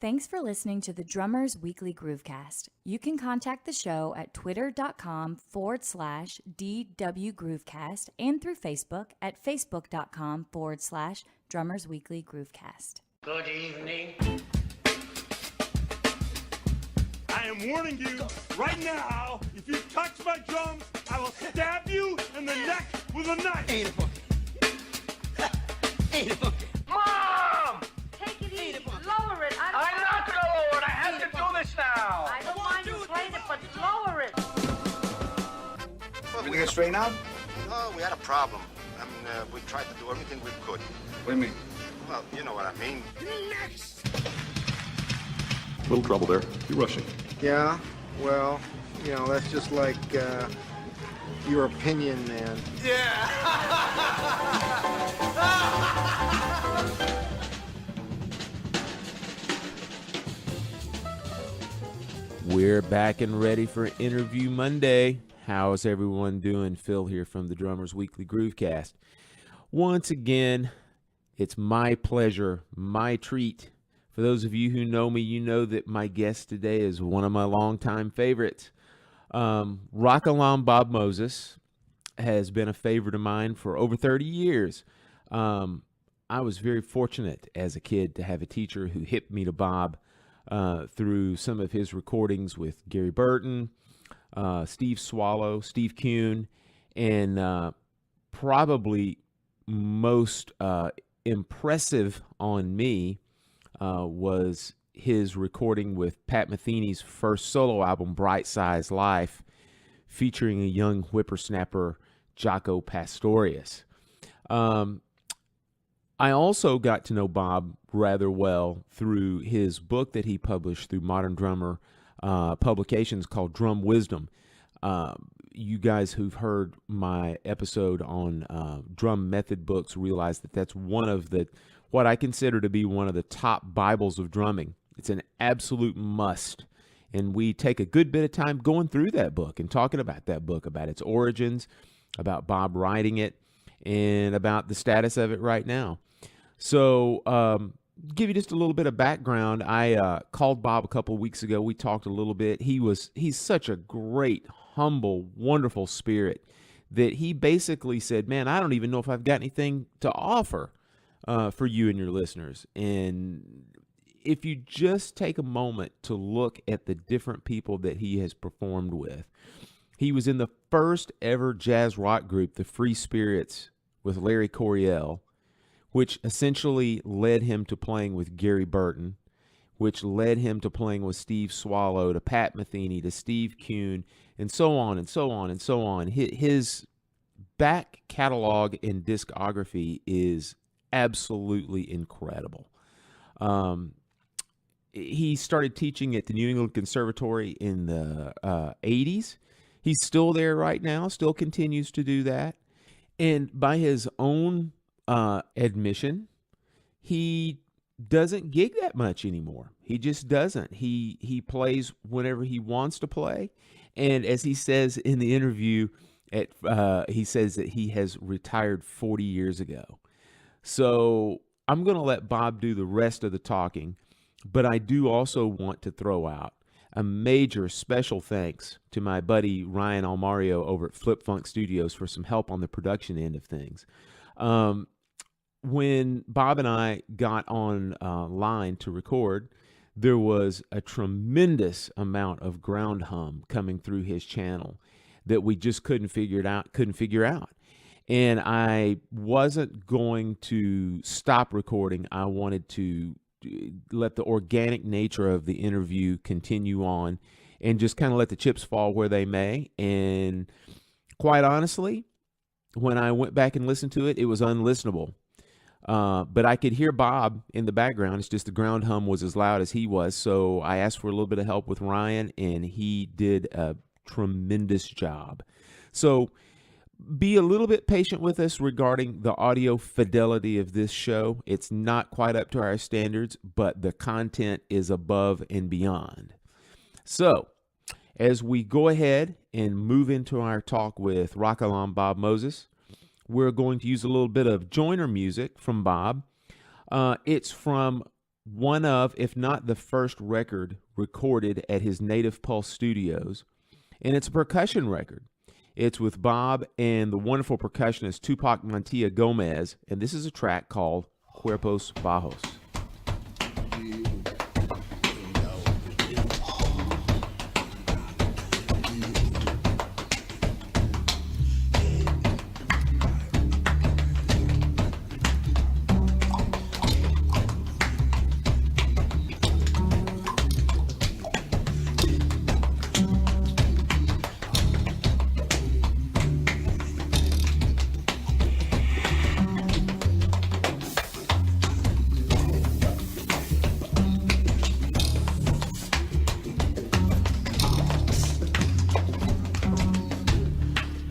Thanks for listening to the Drummers Weekly Groovecast. You can contact the show at twitter.com/DW Groovecast and through Facebook at facebook.com/Drummers Weekly Groovecast. Good evening. I am warning you right now, if you touch my drums, I will stab you in the neck with a knife. Ain't a funky. Ain't a funky. Mom! Take it easy. Lower it. I'm not gonna lower it. I have to do this now. I don't mind you playing it, but lower it. Everything is straightened out? No, we had a problem. I mean, we tried to do everything we could. What do you mean? Well, you know what I mean. Next! Little trouble there. You're rushing. Yeah, well, you know, that's just like your opinion, man. Yeah! We're back and ready for Interview Monday. How's everyone doing? Phil here from the Drummers Weekly Groovecast. Once again, it's my pleasure, my treat. For those of you who know me, you know that my guest today is one of my longtime favorites. Kalam Bob Moses has been a favorite of mine for over 30 years. I was very fortunate as a kid to have a teacher who hipped me to Bob through some of his recordings with Gary Burton, Steve Swallow, Steve Kuhn, and probably most impressive on me was his recording with Pat Metheny's first solo album, Bright Size Life, featuring a young whippersnapper, Jaco Pastorius. I also got to know Bob rather well through his book that he published through Modern Drummer Publications called Drum Wisdom. You guys who've heard my episode on drum method books realize that that's one of the, what I consider to be one of the top Bibles of drumming. It's an absolute must. And we take a good bit of time going through that book and talking about that book, about its origins, about Bob writing it, and about the status of it right now. So, give you just a little bit of background. I called Bob a couple of weeks ago. We talked a little bit. He's such a great, humble, wonderful spirit that he basically said, man, I don't even know if I've got anything to offer for you and your listeners. And if you just take a moment to look at the different people that he has performed with, he was in the first ever jazz rock group, the Free Spirits, with Larry Coryell, which essentially led him to playing with Gary Burton, which led him to playing with Steve Swallow, to Pat Metheny, to Steve Kuhn, and so on and so on and so on. His back catalog and discography is absolutely incredible. He started teaching at the New England Conservatory in the 80s. He's still there right now, still continues to do that. And by his own admission, he doesn't gig that much anymore. He just doesn't. He plays whenever he wants to play. And as he says in the interview, he says that he has retired 40 years ago. So I'm going to let Bob do the rest of the talking, but I do also want to throw out a major special thanks to my buddy Ryan Almario over at Flip Funk Studios for some help on the production end of things. When Bob and I got on line to record, there was a tremendous amount of ground hum coming through his channel that we just couldn't figure out. And I wasn't going to stop recording. I wanted to let the organic nature of the interview continue on and just kind of let the chips fall where they may. And quite honestly, when I went back and listened to it, it was unlistenable. But I could hear Bob in the background. It's just the ground hum was as loud as he was. So I asked for a little bit of help with Ryan, and he did a tremendous job. So be a little bit patient with us regarding the audio fidelity of this show. It's not quite up to our standards, but the content is above and beyond. So as we go ahead and move into our talk with Kalam Bob Moses, we're going to use a little bit of joiner music from Bob. It's from one of, if not the first record recorded at his native Pulse Studios, and it's a percussion record. It's with Bob and the wonderful percussionist Tupac Mantilla Gomez, and this is a track called Cuerpos Bajos.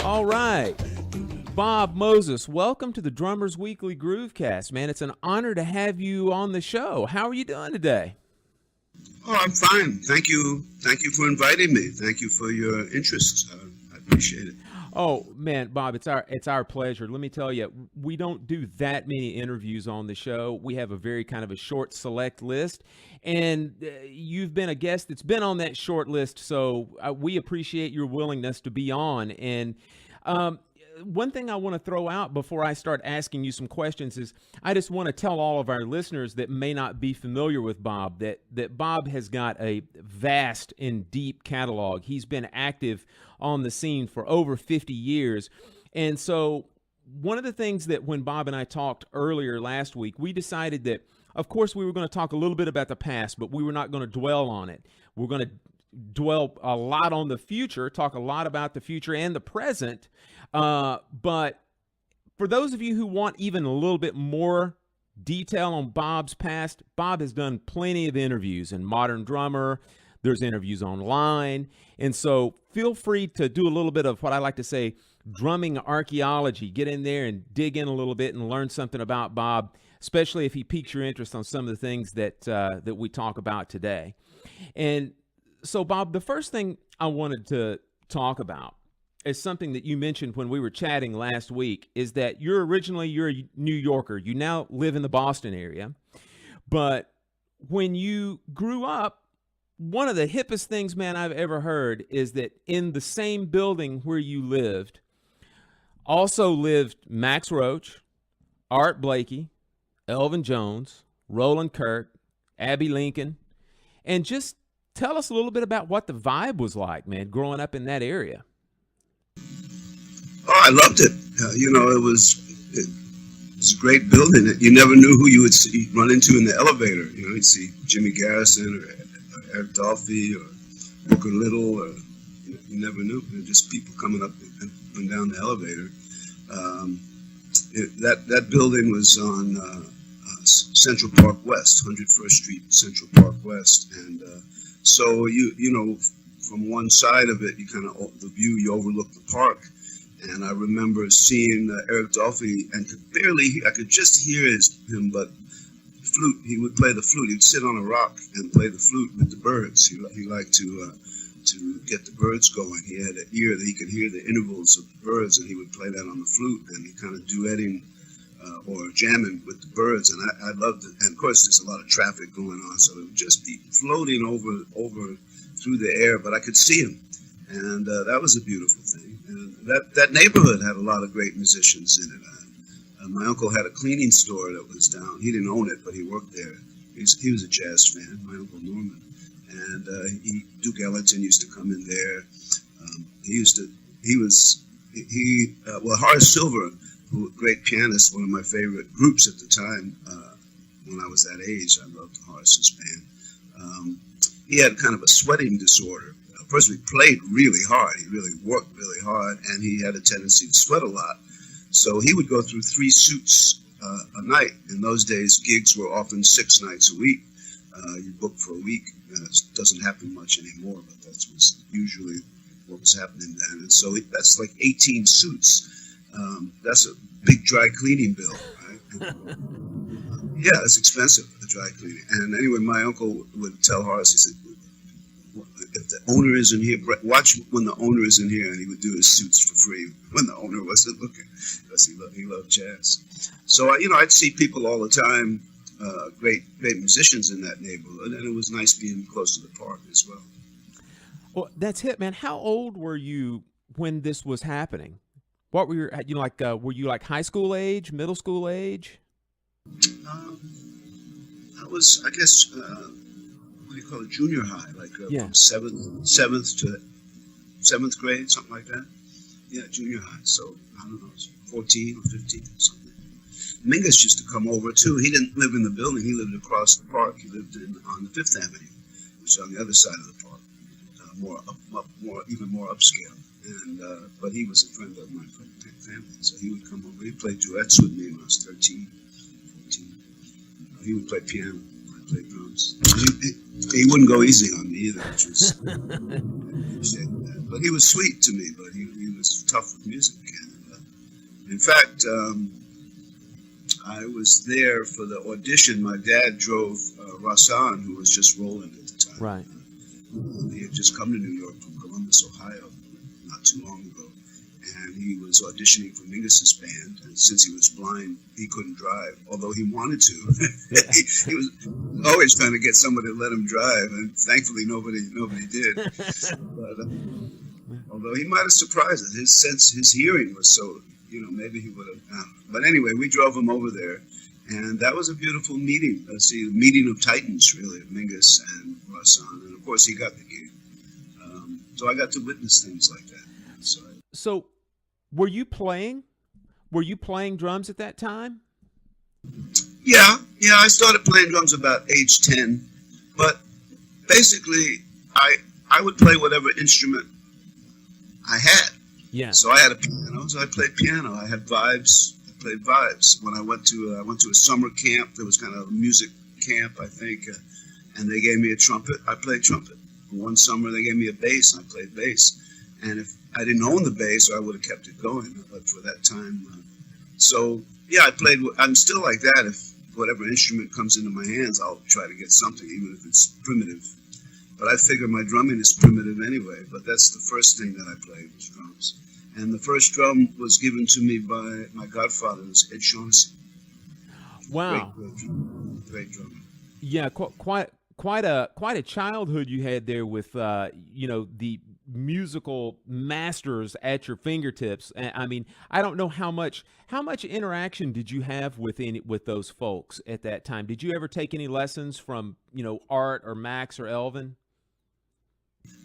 All right. Bob Moses, welcome to the Drummers Weekly Groovecast, man. It's an honor to have you on the show. How are you doing today? Oh, I'm fine. Thank you. Thank you for inviting me. Thank you for your interest. I appreciate it. Oh, man, Bob, it's our pleasure. Let me tell you, we don't do that many interviews on the show. We have a very kind of a short select list, and you've been a guest that's been on that short list, so we appreciate your willingness to be on. And one thing I want to throw out before I start asking you some questions is I just want to tell all of our listeners that may not be familiar with Bob that Bob has got a vast and deep catalog. He's been active on the scene for over 50 years. And so one of the things that when Bob and I talked earlier last week, we decided that, of course, we were going to talk a little bit about the past, but we were not going to dwell on it. We're going to dwell a lot on the future, talk a lot about the future and the present. But for those of you who want even a little bit more detail on Bob's past, Bob has done plenty of interviews in Modern Drummer. There's interviews online. And so feel free to do a little bit of what I like to say, drumming archaeology. Get in there and dig in a little bit and learn something about Bob, especially if he piques your interest on some of the things that we talk about today. And so, Bob, the first thing I wanted to talk about is something that you mentioned when we were chatting last week, is that you're a New Yorker. You now live in the Boston area. But when you grew up, one of the hippest things, man, I've ever heard is that in the same building where you lived also lived Max Roach, Art Blakey, Elvin Jones, Roland Kirk, Abby Lincoln, and just tell us a little bit about what the vibe was like, man, growing up in that area. Oh, I loved it. It was a great building. You never knew who you would run into in the elevator. You'd see Jimmy Garrison or Eric Dolphy or Booker Little, or you never knew. Just people coming up and down the elevator. That building was on Central Park West, 101st Street, Central Park West, and so from one side of it, you overlook the park. And I remember seeing Eric Dolphy, and I could just hear him, but flute. He would play the flute. He'd sit on a rock and play the flute with the birds. He liked to get the birds going. He had an ear that he could hear the intervals of the birds, and he would play that on the flute, and he kind of duetting or jamming with the birds. And I loved it. And of course, there's a lot of traffic going on, so it would just be floating over through the air, but I could see him. And that was a beautiful thing. And that neighborhood had a lot of great musicians in it. My uncle had a cleaning store that was down. He didn't own it, but he worked there. He was a jazz fan, my Uncle Norman. And Duke Ellington used to come in there. Horace Silver, who great pianist, one of my favorite groups at the time. When I was that age, I loved Horace's band. He had kind of a sweating disorder. First, he played really hard. He really worked really hard, and he had a tendency to sweat a lot. So he would go through 3 suits a night. In those days, gigs were often 6 nights a week. You booked for a week. It doesn't happen much anymore, but that was usually what was happening then. And so that's like 18 suits. That's a big dry cleaning bill, right? Yeah, it's expensive, the dry cleaning. And anyway, my uncle would tell Horace, he said, if the owner isn't here, watch when the owner isn't here, and he would do his suits for free when the owner wasn't looking, because he loved jazz. So I'd see people all the time great musicians in that neighborhood, and it was nice being close to the park as well. Well, that's it, man. How old were you when this was happening? What were were you like high school age, middle school age? I was, I guess, what do you call it, junior high, like from seventh to 7th grade, something like that. Yeah, junior high. So I don't know, 14 or 15, something. Mingus used to come over too. He didn't live in the building. He lived across the park. He lived on the 5th Avenue, which is on the other side of the park, even more upscale. And but he was a friend of my family, so he would come over. He played duets with me when I was 13, 14. He would play piano. I played drums. He wouldn't go easy on me either, which was but he was sweet to me. But he was tough with music. And, in fact, I was there for the audition. My dad drove Rasan, who was just rolling at the time. Right. He had just come to New York from Columbus, Ohio, not too long ago, and he was auditioning for Mingus's band. And since he was blind, he couldn't drive, although he wanted to. he was always trying to get somebody to let him drive, and thankfully nobody did. But although he might have surprised us, his hearing was so, maybe he would have. But anyway, we drove him over there, and that was a beautiful meeting. The meeting of titans, really, of Mingus and Rasan, and of course he got the gig. So I got to witness things like that. So, were you playing? Were you playing drums at that time? Yeah. I started playing drums about age 10, but basically, I would play whatever instrument I had. Yeah. So I had a piano, so I played piano. I had vibes. I played vibes. When I went to a summer camp, there was kind of a music camp, I think, and they gave me a trumpet. I played trumpet. One summer they gave me a bass, and I played bass. And if I didn't own the bass, I would have kept it going. But for that time, so yeah, I played. I'm still like that. If whatever instrument comes into my hands, I'll try to get something, even if it's primitive. But I figure my drumming is primitive anyway. But that's the first thing that I played was drums. And the first drum was given to me by my godfather, was Ed Shaughnessy. Wow, great drummer. Yeah, quite a childhood you had there with the musical masters at your fingertips. I mean, I don't know how much interaction did you have with those folks at that time? Did you ever take any lessons from Art or Max or Elvin?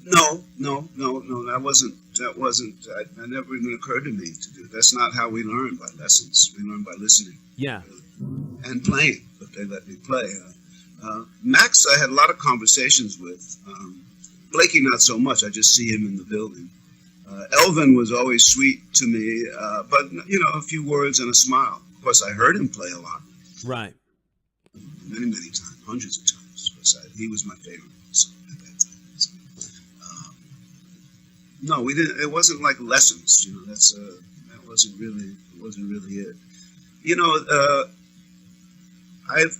No. That wasn't. That never even occurred to me to do. That's not how we learn, by lessons. We learn by listening. Yeah. And playing, but they let me play. Max, I had a lot of conversations with. Blakey, not so much. I just see him in the building. Elvin was always sweet to me, but a few words and a smile. Of course, I heard him play a lot. Right. Many times, hundreds of times. He was my favorite at that time. So, no, we didn't. It wasn't like lessons. That wasn't really it.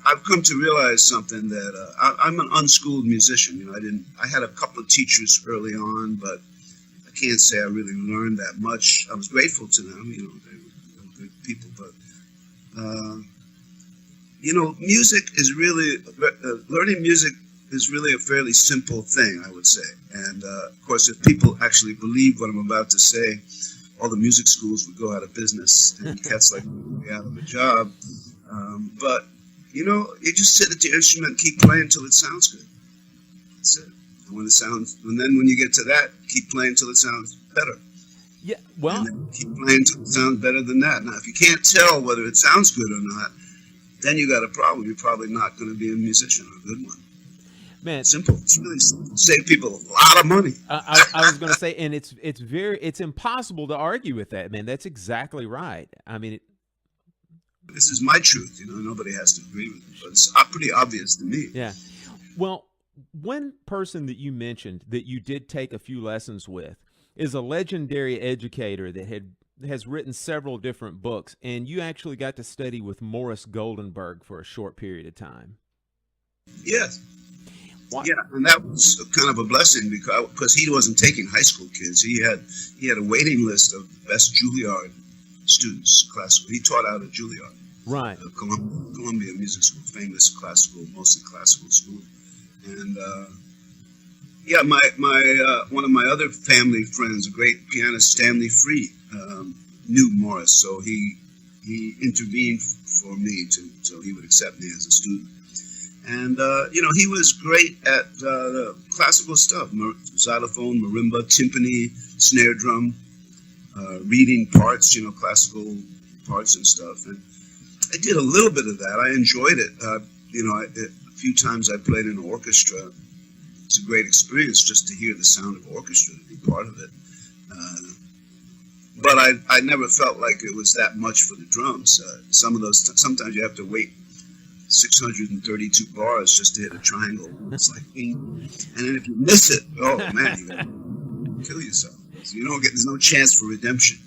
I've come to realize something that I'm an unschooled musician. I had a couple of teachers early on, but I can't say I really learned that much. I was grateful to them. They were good people, but music is really learning music is really a fairly simple thing, I would say. And of course, if people actually believe what I'm about to say, all the music schools would go out of business, and cats like me would be out of a job. But you just sit at your instrument and keep playing until it sounds good. That's it. And then when you get to that, keep playing until it sounds better. Yeah, well, and then keep playing until it sounds better than that. Now, if you can't tell whether it sounds good or not, then you got a problem. You're probably not going to be a musician or a good one. Man, it's simple. It's really save people a lot of money. I was going to say, and it's impossible to argue with that, man. That's exactly right. I mean, this is my truth. Nobody has to agree with it, but it's pretty obvious to me. Yeah. Well, one person that you mentioned that you did take a few lessons with is a legendary educator that has written several different books, and you actually got to study with Morris Goldenberg for a short period of time. Yes. What? Yeah, and that was kind of a blessing because he wasn't taking high school kids. He had a waiting list of the best Juilliard students, classical. He taught out at Juilliard. Right. Columbia Music School, famous classical, mostly classical school. And yeah, my one of my other family friends, a great pianist, Stanley Free, knew Morris, so he intervened for me so he would accept me as a student. And he was great at classical stuff: xylophone, marimba, timpani, snare drum, reading parts, classical parts and stuff. And I did a little bit of that. I enjoyed it. A few times I played in an orchestra. It's a great experience just to hear the sound of orchestra, to be part of it. But I never felt like it was that much for the drums. Sometimes you have to wait 632 bars just to hit a triangle. It's like, and then if you miss it, oh man, you gotta kill yourself. So there's no chance for redemption.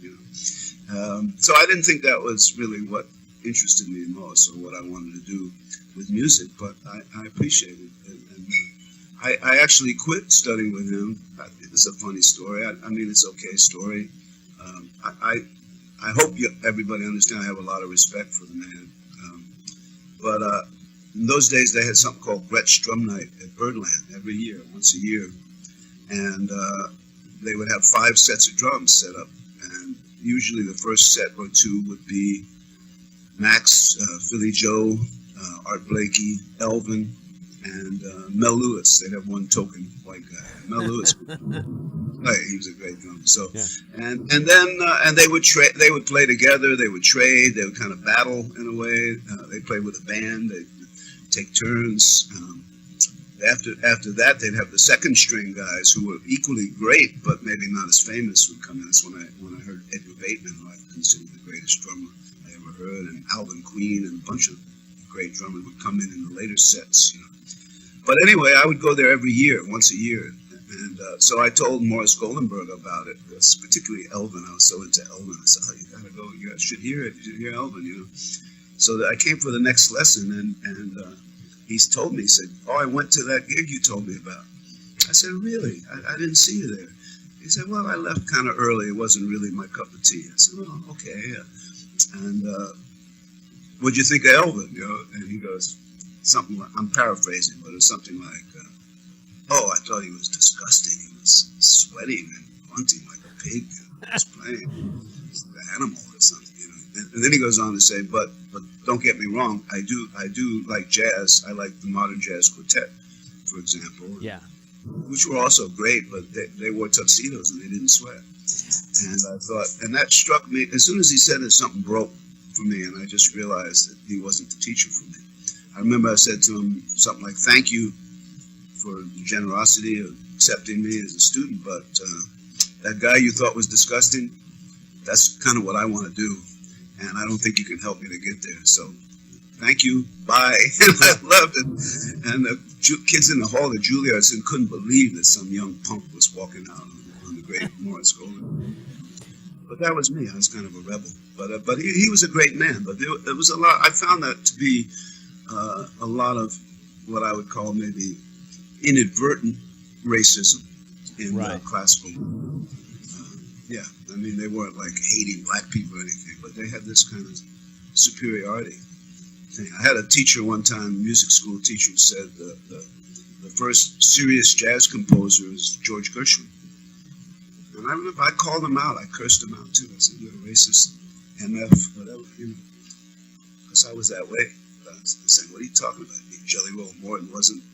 So I didn't think that was really what interested me most, or what I wanted to do with music. But I appreciate it, and I actually quit studying with him. It's a funny story. I mean, it's okay story. I hope everybody understands. I have a lot of respect for the man. But in those days, they had something called Gretsch Drum Night at Birdland every year, once a year. And they would have 5 sets of drums set up. And usually the first set or 2 would be Max, Philly Joe, Art Blakey, Elvin, and Mel Lewis. They'd have one token white guy. Mel Lewis, he was a great drummer. So, yeah. and then they would play together. They would trade. They would kind of battle in a way. They played with a band. They take turns. After that, they'd have the second string guys who were equally great, but maybe not as famous, would come in. That's when I heard Edgar Bateman, who I consider the greatest drummer I ever heard, and Alvin Queen, and a bunch of great drummers would come in the later sets. But anyway, I would go there every year, once a year. And so I told Morris Goldenberg about it, particularly Elvin. I was so into Elvin. I said, you gotta go, you should hear it, you should hear Elvin, So I came for the next lesson, and he's told me, he said, I went to that gig you told me about. I said, really? I didn't see you there. He said, well, I left kind of early. It wasn't really my cup of tea. I said, well, okay. And what'd you think of Elvin? And he goes, something like, I'm paraphrasing, but it's something like, I thought he was disgusting. He was sweating and grunting like a pig. He was playing like an animal or something, And then he goes on to say, but don't get me wrong, I do like jazz. I like the modern jazz quartet, for example. Yeah. Which were also great, but they wore tuxedos and they didn't sweat. And I thought, and that struck me, as soon as he said it, something broke for me, and I just realized that he wasn't the teacher for me. I remember I said to him something like, thank you for the generosity of accepting me as a student, but that guy you thought was disgusting, that's kind of what I want to do, and I don't think you can help me to get there. So thank you, bye. And I loved it. And the kids in the hall at Juilliard couldn't believe that some young punk was walking out on the great Morris Golden. But that was me. I was kind of a rebel. But he was a great man. But there was a lot. I found that to be a lot of what I would call maybe inadvertent racism in classical. Yeah, I mean, they weren't like hating black people or anything, but they had this kind of superiority thing. I had a teacher one time, music school teacher, who said the first serious jazz composer is George Gershwin. And I remember I called him out. I cursed him out too. I said, "You're a racist, MF, whatever," because I was that way. I was saying, "What are you talking about? Jelly Roll Morton wasn't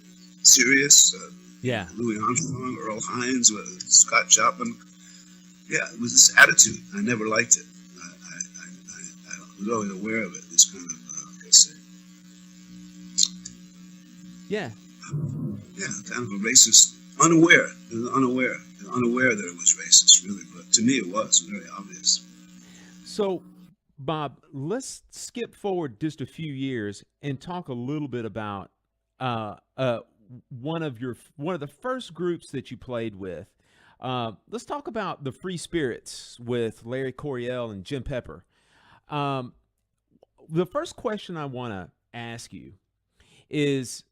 serious. Yeah, Louis Armstrong, Earl Hines, Scott Joplin. Yeah, it was this attitude. I never liked it. I was always aware of it. This kind of, like I say, yeah, kind of a racist, unaware that it was racist, really. But to me, it was very obvious. So, Bob, let's skip forward just a few years and talk a little bit about one of the first groups that you played with. Let's talk about the Free Spirits with Larry Coryell and Jim Pepper. The first question I want to ask you is,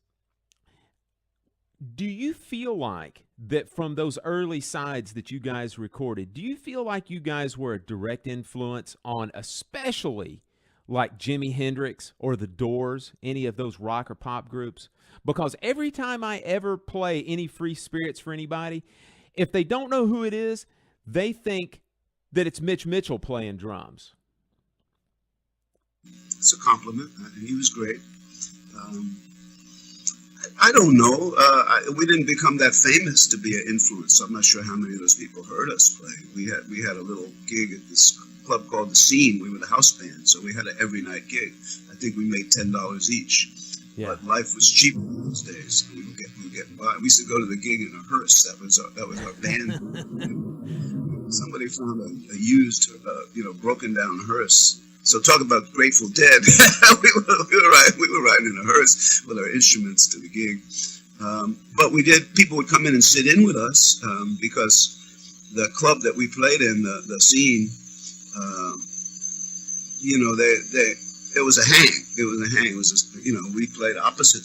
do you feel like that from those early sides that you guys recorded, do you feel like you guys were a direct influence on especially like Jimi Hendrix or The Doors, any of those rock or pop groups, because every time I ever play any Free Spirits for anybody, if they don't know who it is, they think that it's Mitch Mitchell playing drums. It's a compliment. He was great. I don't know. We didn't become that famous to be an influence. So I'm not sure how many of those people heard us play. We had a little gig at this club called The Scene. We were the house band, so we had an every night gig. I think we made $10 each. Yeah. But life was cheap in those days. We were getting by. We used to go to the gig in a hearse. That was our band. Somebody found a used, broken down hearse. So talk about Grateful Dead. we were riding in a hearse with our instruments to the gig. But people would come in and sit in with us because the club that we played in, the Scene, it was a hang. It was just, we played opposite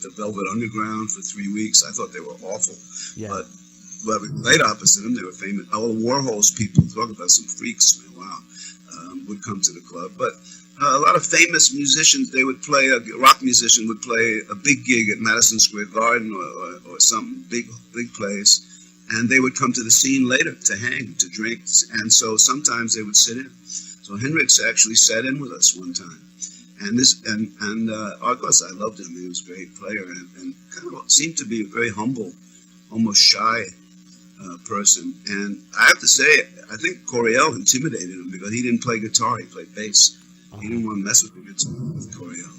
the Velvet Underground for 3 weeks. I thought they were awful. Yeah. But we played opposite them. They were famous. All the Warhol's people, talk about some freaks, man. Wow. Would come to the club. But a lot of famous musicians, they would play, a rock musician would play a big gig at Madison Square Garden or some big place, and they would come to the Scene later to hang, to drink, and so sometimes they would sit in. So Hendrix actually sat in with us one time. And of course I loved him. He was a great player and kind of seemed to be a very humble, almost shy person. And I have to say, I think Coryell intimidated him because he didn't play guitar, he played bass. He didn't want to mess with the guitar with Coryell.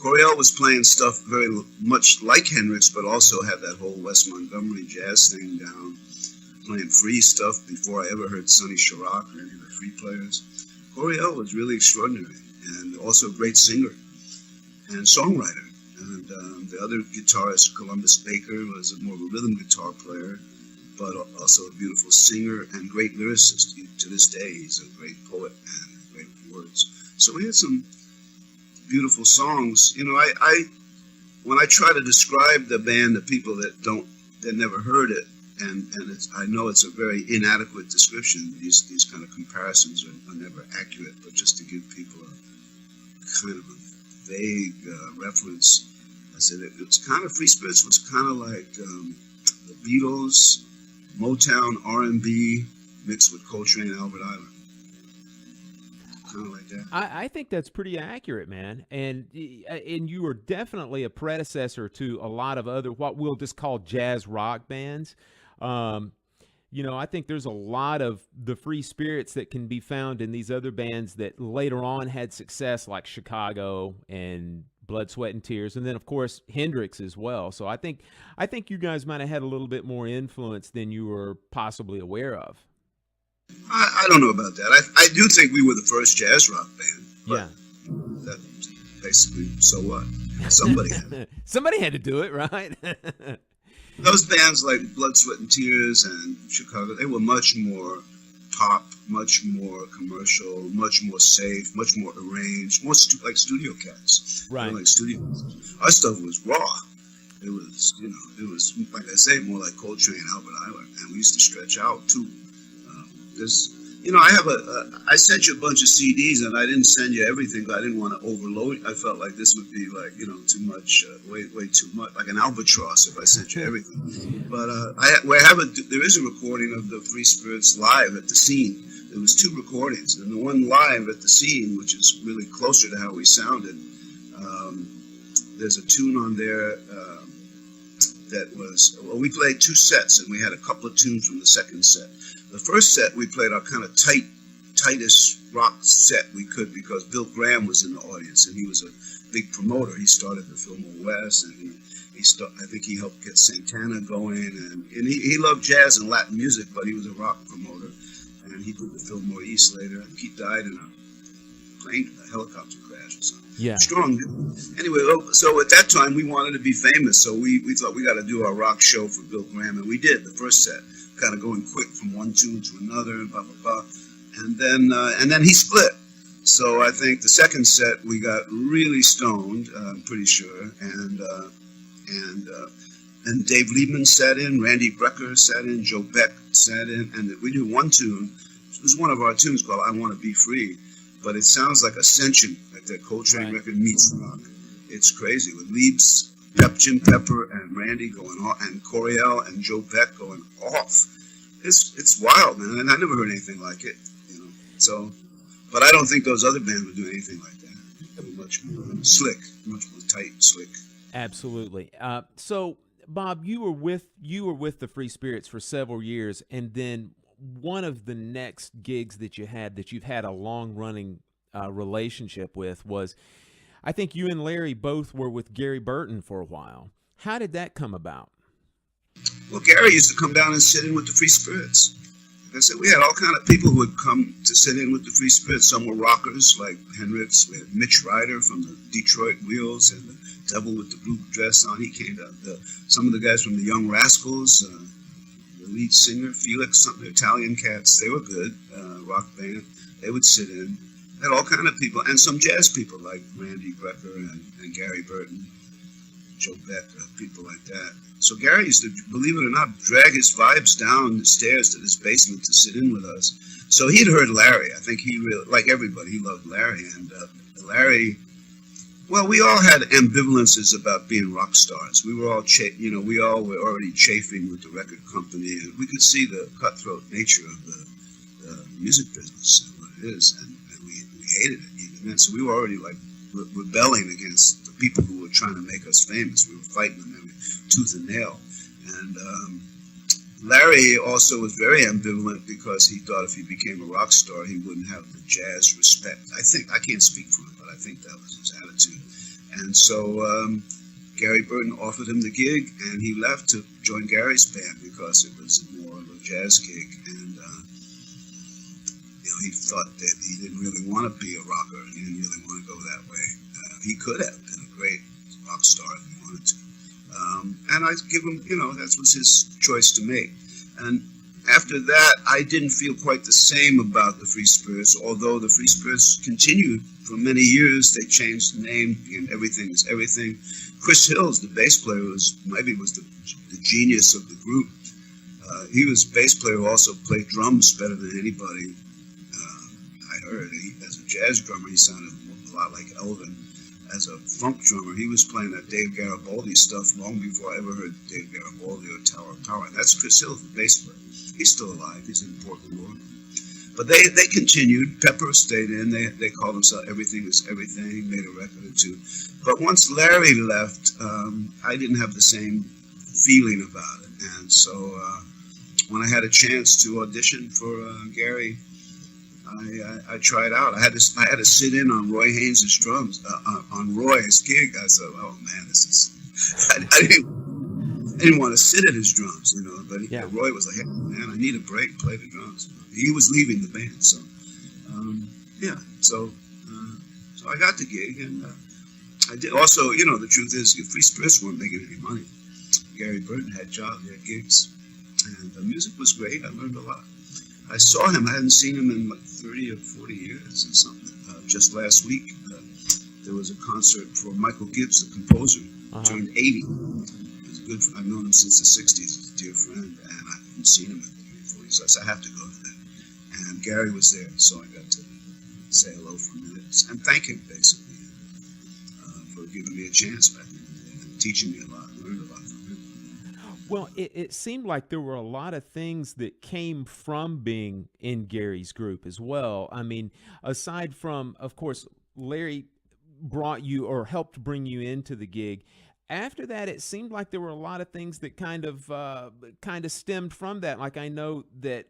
Coryell was playing stuff very much like Hendrix, but also had that whole Wes Montgomery jazz thing down, playing free stuff before I ever heard Sonny Chirac or any of the free players. Coryell was really extraordinary and also a great singer and songwriter. And the other guitarist, Columbus Baker, was more of a rhythm guitar player, but also a beautiful singer and great lyricist. To this day, he's a great poet and great words. So we had some beautiful songs. When I try to describe the band to people that never heard it, and I know it's a very inadequate description. These kind of comparisons are never accurate, but just to give people a kind of a vague reference, I said it's kind of Free Spirits was kind of like the Beatles, Motown, R&B mixed with Coltrane and Albert Island. Kind of like that. I think that's pretty accurate, man. And you were definitely a predecessor to a lot of other what we'll just call jazz rock bands. I think there's a lot of the Free Spirits that can be found in these other bands that later on had success, like Chicago and Blood, Sweat, and Tears, and then of course Hendrix as well. So I think you guys might have had a little bit more influence than you were possibly aware of. I don't know about that. I do think we were the first jazz rock band. Yeah. That basically, so what? Somebody had to do it, right? Those bands like Blood, Sweat, and Tears and Chicago, they were much more pop, much more commercial, much more safe, much more arranged, more like Studio Cats. Right. Like Studio Cats. Our stuff was raw. It was, like I say, more like Coltrane and Albert Island. And we used to stretch out, too. I sent you a bunch of CDs, and I didn't send you everything, but I didn't want to overload. I felt like this would be like, too much, way too much, like an albatross if I sent you everything. But there is a recording of the Free Spirits live at the Scene. There was 2 recordings, and the one live at the Scene, which is really closer to how we sounded. There's a tune on there we played 2 sets, and we had a couple of tunes from the second set. The first set, we played our kind of tightest rock set we could because Bill Graham was in the audience, and he was a big promoter. He started the Fillmore West, and I think he helped get Santana going, and he loved jazz and Latin music, but he was a rock promoter, and he did the Fillmore East later. He died in a helicopter crash or something. Yeah. Strong dude. Anyway, so at that time, we wanted to be famous, so we thought we got to do our rock show for Bill Graham, and we did the first set. Kind of going quick from one tune to another, and blah blah blah, and then he split. So I think the second set we got really stoned. I'm pretty sure, and Dave Liebman sat in, Randy Brecker sat in, Joe Beck sat in, and we did one tune. It was one of our tunes called "I Want to Be Free," but it sounds like Ascension, like that Coltrane record meets rock. It's crazy with Leaps, Jim Pepper, and Randy going off, and Coriel and Joe Beck going off. It's wild, man, and I never heard anything like it, you know. So, but I don't think those other bands would do anything like that. They were much more slick, much more tight and slick. Absolutely. So, Bob, you were with the Free Spirits for several years, and then one of the next gigs that you've had a long running relationship with was, I think you and Larry both were with Gary Burton for a while. How did that come about? Well, Gary used to come down and sit in with the Free Spirits. Like I said, we had all kind of people who would come to sit in with the Free Spirits. Some were rockers, like Hendrix. We had Mitch Ryder from the Detroit Wheels and the Devil with the Blue Dress on. He came down. Some of the guys from the Young Rascals, the lead singer, Felix, some Italian cats, they were good, rock band. They would sit in. Had all kind of people, and some jazz people like Randy Brecker and Gary Burton, Joe Beck, people like that. So Gary used to, believe it or not, drag his vibes down the stairs to this basement to sit in with us. So he'd heard Larry. I think he really, like everybody, he loved Larry. And Larry, well, we all had ambivalences about being rock stars. We were all, we all were already chafing with the record company, and we could see the cutthroat nature of the music business and what it is, and we hated it even then. So we were already like rebelling against the people who were trying to make us famous. We were fighting them every tooth and nail. And Larry also was very ambivalent because he thought if he became a rock star, he wouldn't have the jazz respect. I can't speak for him, but I think that was his attitude. And so Gary Burton offered him the gig, and he left to join Gary's band because it was more of a jazz gig. And he thought that he didn't really want to be a rocker. He didn't really want to go that way. He could have been a great rock star if he wanted to. And I give him, that was his choice to make. And after that, I didn't feel quite the same about the Free Spirits, although the Free Spirits continued for many years. They changed the name, and Everything is Everything. Chris Hills, the bass player, was the genius of the group. He was a bass player who also played drums better than anybody. I heard as a jazz drummer, he sounded a lot like Elvin. As a funk drummer, he was playing that Dave Garibaldi stuff long before I ever heard Dave Garibaldi or Tower of Power. And that's Chris Hill, the bass player. He's still alive. He's in Portland, Oregon. But they continued. Pepper stayed in. They called themselves Everything is Everything, made a record or two. But once Larry left, I didn't have the same feeling about it. And so when I had a chance to audition for Gary, I tried out. I had to sit in on Roy Haynes' drums on Roy's gig. I said, "Oh man, this is." I didn't want to sit at his drums, But Roy was like, "Hey, man, I need a break. Play the drums." He was leaving the band, so So I got the gig, and I did. Also, the truth is, Free Spirits weren't making any money. Gary Burton had jobs, he had gigs, and the music was great. I learned a lot. I saw him. I hadn't seen him in like 30 or 40 years or something. Just last week, there was a concert for Michael Gibbs, the composer, turned 80. He's good. I've known him since the 60s. He's a dear friend, and I hadn't seen him in 30 or 40 years. So I said, I have to go to that. And Gary was there, so I got to say hello for a minute and thank him, basically, for giving me a chance back then and teaching me a lot, learned a lot from him. Well, it seemed like there were a lot of things that came from being in Gary's group as well. I mean, aside from, of course, Larry brought you or helped bring you into the gig. After that, it seemed like there were a lot of things that kind of stemmed from that. Like I know that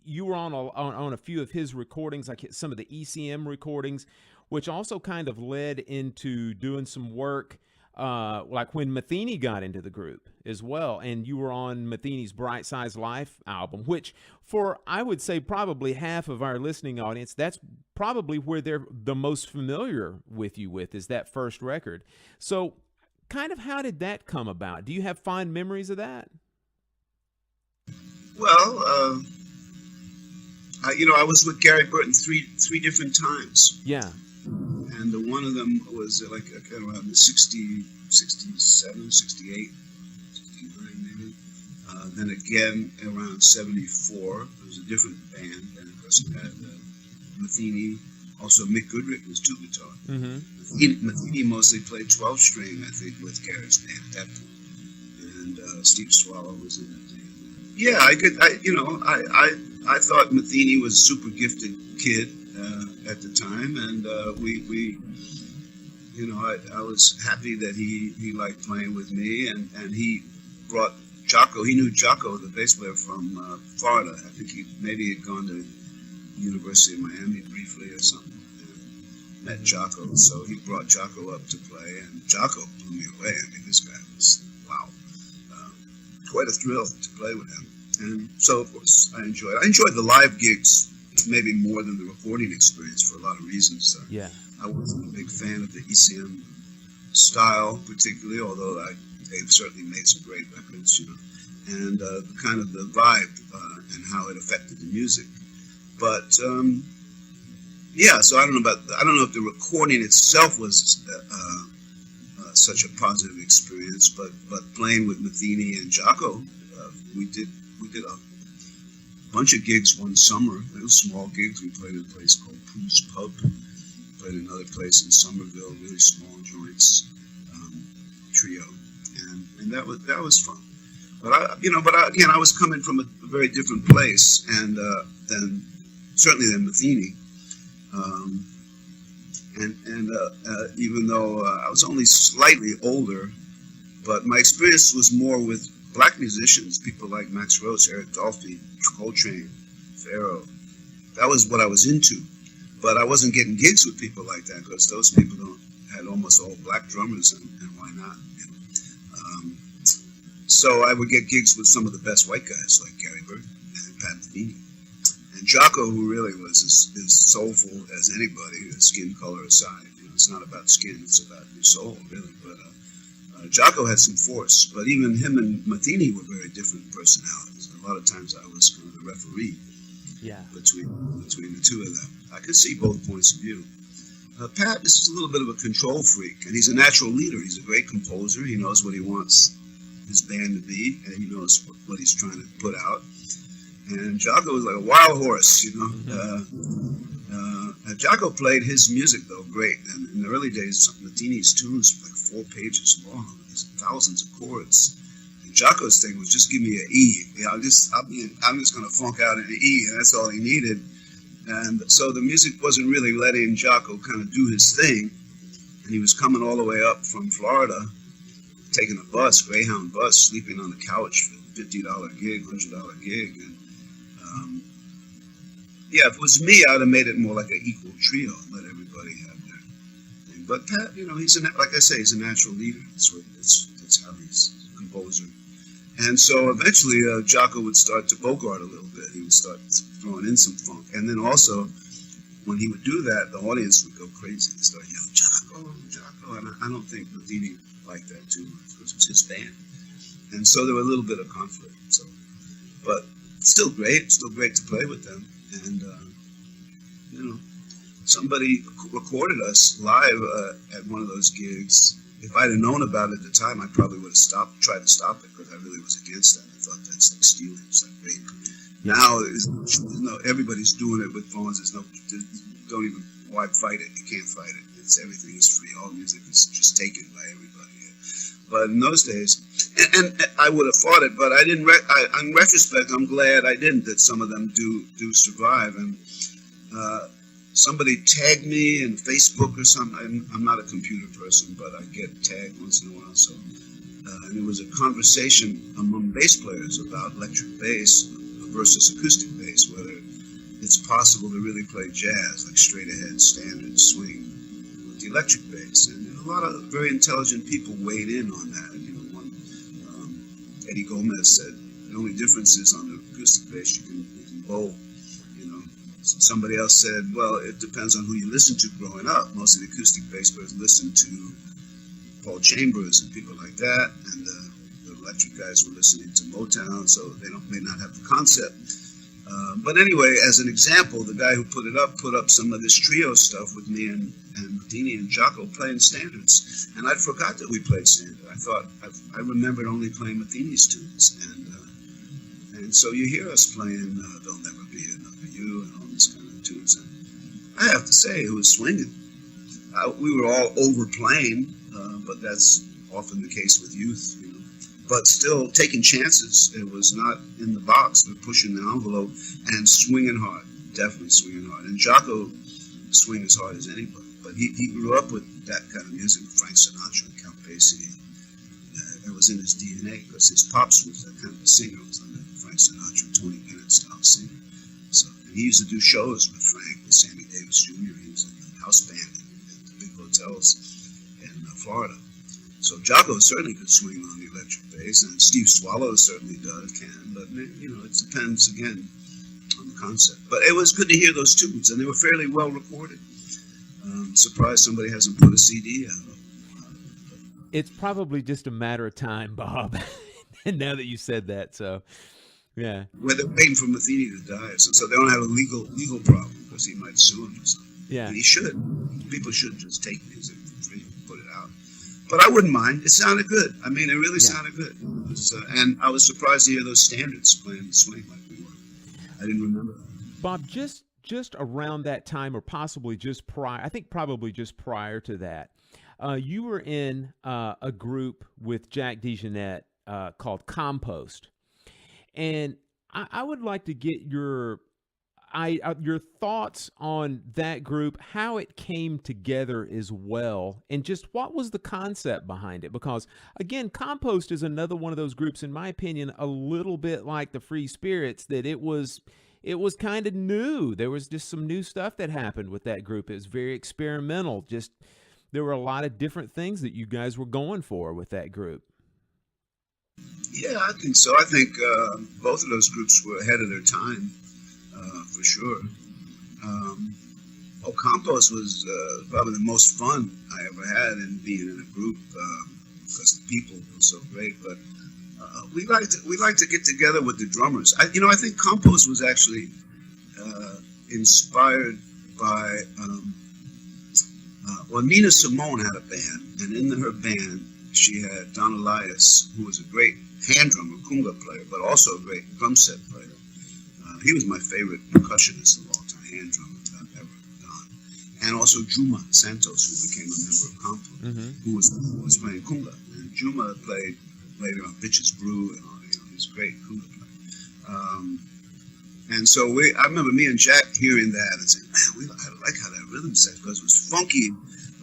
you were on a few of his recordings, like some of the ECM recordings, which also kind of led into doing some work. Like when Matheny got into the group as well, and you were on Matheny's Bright Size Life album, which for, I would say, probably half of our listening audience, that's probably where they're the most familiar with you with, is that first record. So kind of how did that come about? Do you have fond memories of that? Well, I was with Gary Burton three different times. Yeah. And one of them was like kind of around the 67, 68, 69 maybe. Then again around 74, it was a different band. And of course we had Matheny, Also, Mick Goodrick was two guitar. Mm-hmm. Matheny mostly played 12-string, I think, with Gary's band at that point. And Steve Swallow was in it. Yeah, I thought Matheny was a super gifted kid at the time, and I was happy that he liked playing with me, and he brought Jocko. He knew Jocko, the bass player from Florida. I think maybe he'd gone to University of Miami briefly or something. And met Jocko, so he brought Jocko up to play, and Jocko blew me away. I mean, this guy was, wow, quite a thrill to play with him. And so, of course, I enjoyed the live gigs maybe more than the recording experience for a lot of reasons. Yeah. I wasn't a big fan of the ECM style particularly, although they've certainly made some great records, and kind of the vibe and how it affected the music. But so I don't know if the recording itself was such a positive experience, but playing with Matheny and Jocko, we did a bunch of gigs one summer. They were small gigs. We played at a place called Pooh's Pub. Played another place in Somerville, really small joints, trio, and that was fun. But I was coming from a very different place, and than Matheny, even though I was only slightly older, but my experience was more with black musicians, people like Max Roach, Eric Dolphy, Coltrane, Pharaoh. That was what I was into. But I wasn't getting gigs with people like that because those people had almost all black drummers, and why not? So I would get gigs with some of the best white guys like Gary Burton and Pat Metheny. And Jocko, who really was as soulful as anybody, skin color aside. It's not about skin, it's about your soul, really. But Jocko had some force, but even him and Matheny were very different personalities. A lot of times I was kind of the referee between the two of them. I could see both points of view. Pat is a little bit of a control freak, and he's a natural leader. He's a great composer. He knows what he wants his band to be, and he knows what he's trying to put out. And Jocko was like a wild horse, Jocko played his music, though, great. And in the early days, Matheny's tunes were like 4 pages long. There's thousands of chords. And Jocko's thing was just give me an E. I'm just going to funk out an E, and that's all he needed. And so the music wasn't really letting Jocko kind of do his thing. And he was coming all the way up from Florida, taking a bus, Greyhound bus, sleeping on the couch for a $50 gig, $100 gig. And if it was me, I'd have made it more like an equal trio and let everybody have their thing. But Pat, he's like I say, he's a natural leader. That's how he's a composer. And so eventually Jocko would start to Bogart a little bit. He would start throwing in some funk. And then also, when he would do that, the audience would go crazy. They'd start yelling, Jocko, Jocko. And I don't think Matheny liked that too much because it was his band. And so there was a little bit of conflict. But still great to play with them. And, somebody recorded us live at one of those gigs. If I'd have known about it at the time, I probably would have tried to stop it because I really was against that. I thought that's like stealing, it's like rape. Now, everybody's doing it with phones. Don't even, why fight it? You can't fight it. Everything is free. All music is just taken by everybody. But in those days, and I would have fought it, but I didn't. In retrospect, I'm glad I didn't. That some of them do survive. And somebody tagged me in Facebook or something. I'm not a computer person, but I get tagged once in a while. So, and it was a conversation among bass players about electric bass versus acoustic bass, whether it's possible to really play jazz, like straight ahead, standard swing, with the electric bass. And a lot of very intelligent people weighed in on that. One Eddie Gomez said the only difference is on the acoustic bass you can bow. Somebody else said, well, it depends on who you listen to growing up. Most of the acoustic bass players listen to Paul Chambers and people like that, and the electric guys were listening to Motown, so they may not have the concept. But anyway, as an example, the guy who put up some of this trio stuff with me and Matheny and Jocko playing standards, and I'd forgot that we played standard. I remembered only playing Matheny's tunes, and so you hear us playing "There'll Never Be Another You" and all these kind of tunes. And I have to say, it was swinging. We were all overplaying, but that's often the case with youth, you know. But still taking chances. It was not in the box, but pushing the envelope and swinging hard. Definitely swinging hard. And Jocko swing as hard as anybody. But he grew up with that kind of music, Frank Sinatra and Count Basie. It was in his DNA because his pops was that kind of a singer. It was like Frank Sinatra, Tony Bennett style singer. So and he used to do shows with Frank, with Sammy Davis Jr. He was in the house band at the big hotels in Florida. So Jocko certainly could swing on the electric bass, and Steve Swallow certainly can. But you know, it depends again on the concept. But it was good to hear those tunes, and they were fairly well recorded. Surprised somebody hasn't put a CD out. It's probably just a matter of time, Bob. And now that you said that, so yeah. Well, they're waiting for Matheny to die, so they don't have a legal problem because he might sue him or something. Yeah, and he should. People should just take music for free and put it out. But I wouldn't mind. It sounded good. I mean, it really sounded good. And I was surprised to hear those standards playing the swing like we were. I didn't remember that. Bob, just around that time, or possibly just prior, I think probably just prior to that, you were in a group with Jack DeJohnette called Compost. And I would like to get your thoughts on that group, how it came together as well, and just what was the concept behind it. Because, again, Compost is another one of those groups, in my opinion, a little bit like the Free Spirits, that it was kind of new. There was just some new stuff that happened with that group. It was very experimental. Just there were a lot of different things that you guys were going for with that group. Yeah, I think so. I think both of those groups were ahead of their time, for sure. Compost was probably the most fun I ever had in being in a group because the people were so great. But we like to get together with the drummers. I think Compost was actually inspired by. Nina Simone had a band, and in her band she had Don Elias, who was a great hand drummer, conga player, but also a great drum set player. He was my favorite percussionist of all time, hand drummer that I've ever done. And also Juma Santos, who became a member of Compost, who was playing conga. And Juma played later on Bitches Brew, and all, he's a great conga player. And so I remember me and Jack hearing that and saying, man, I like how that rhythm set, because it was funky,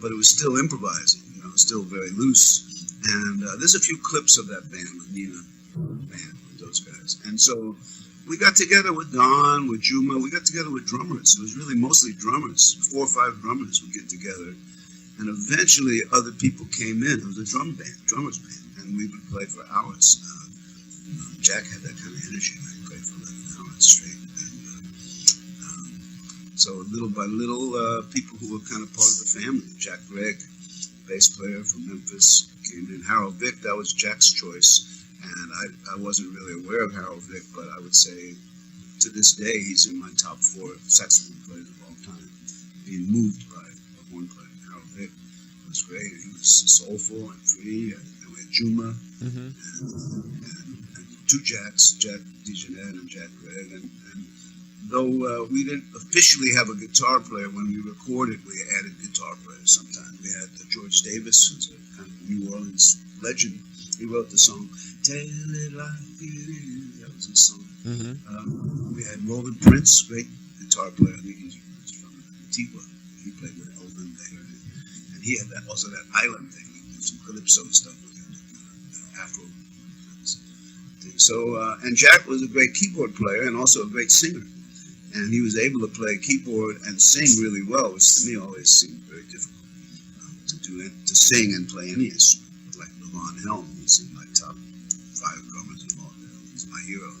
but it was still improvising, still very loose. And there's a few clips of that band with Nina, with those guys. And so we got together with Don, with Juma. We got together with drummers. It was really mostly drummers. 4 or 5 drummers would get together. And eventually other people came in. It was a drummers band. And we would play for hours. Jack had that kind of energy. I could play for 11 hours straight. And so little by little, people who were kind of part of the family. Jack Gregg, bass player from Memphis, came in. Harold Vick, that was Jack's choice. And I wasn't really aware of Harold Vick, but I would say to this day he's in my top 4 saxophone players of all time. Being moved by a horn player. Harold Vick was great. He was soulful and free. And we had Juma and 2 Jacks, Jack DeJohnette and Jack Gregg. And though we didn't officially have a guitar player, when we recorded, we added guitar players sometimes. We had George Davis, who's a kind of New Orleans legend. He wrote the song, Tell It Like It Is. That was his song. We had Roland Prince, great guitar player. I think he's from Antigua. He played with Elvin there. And he had also that island thing. He did some calypso stuff with him, Afro thing. So, and Jack was a great keyboard player and also a great singer. And he was able to play keyboard and sing really well, which to me always seemed very difficult to sing and play any instrument. Like Levon Helm, he's in my top 5 drummers of all time. He's my hero.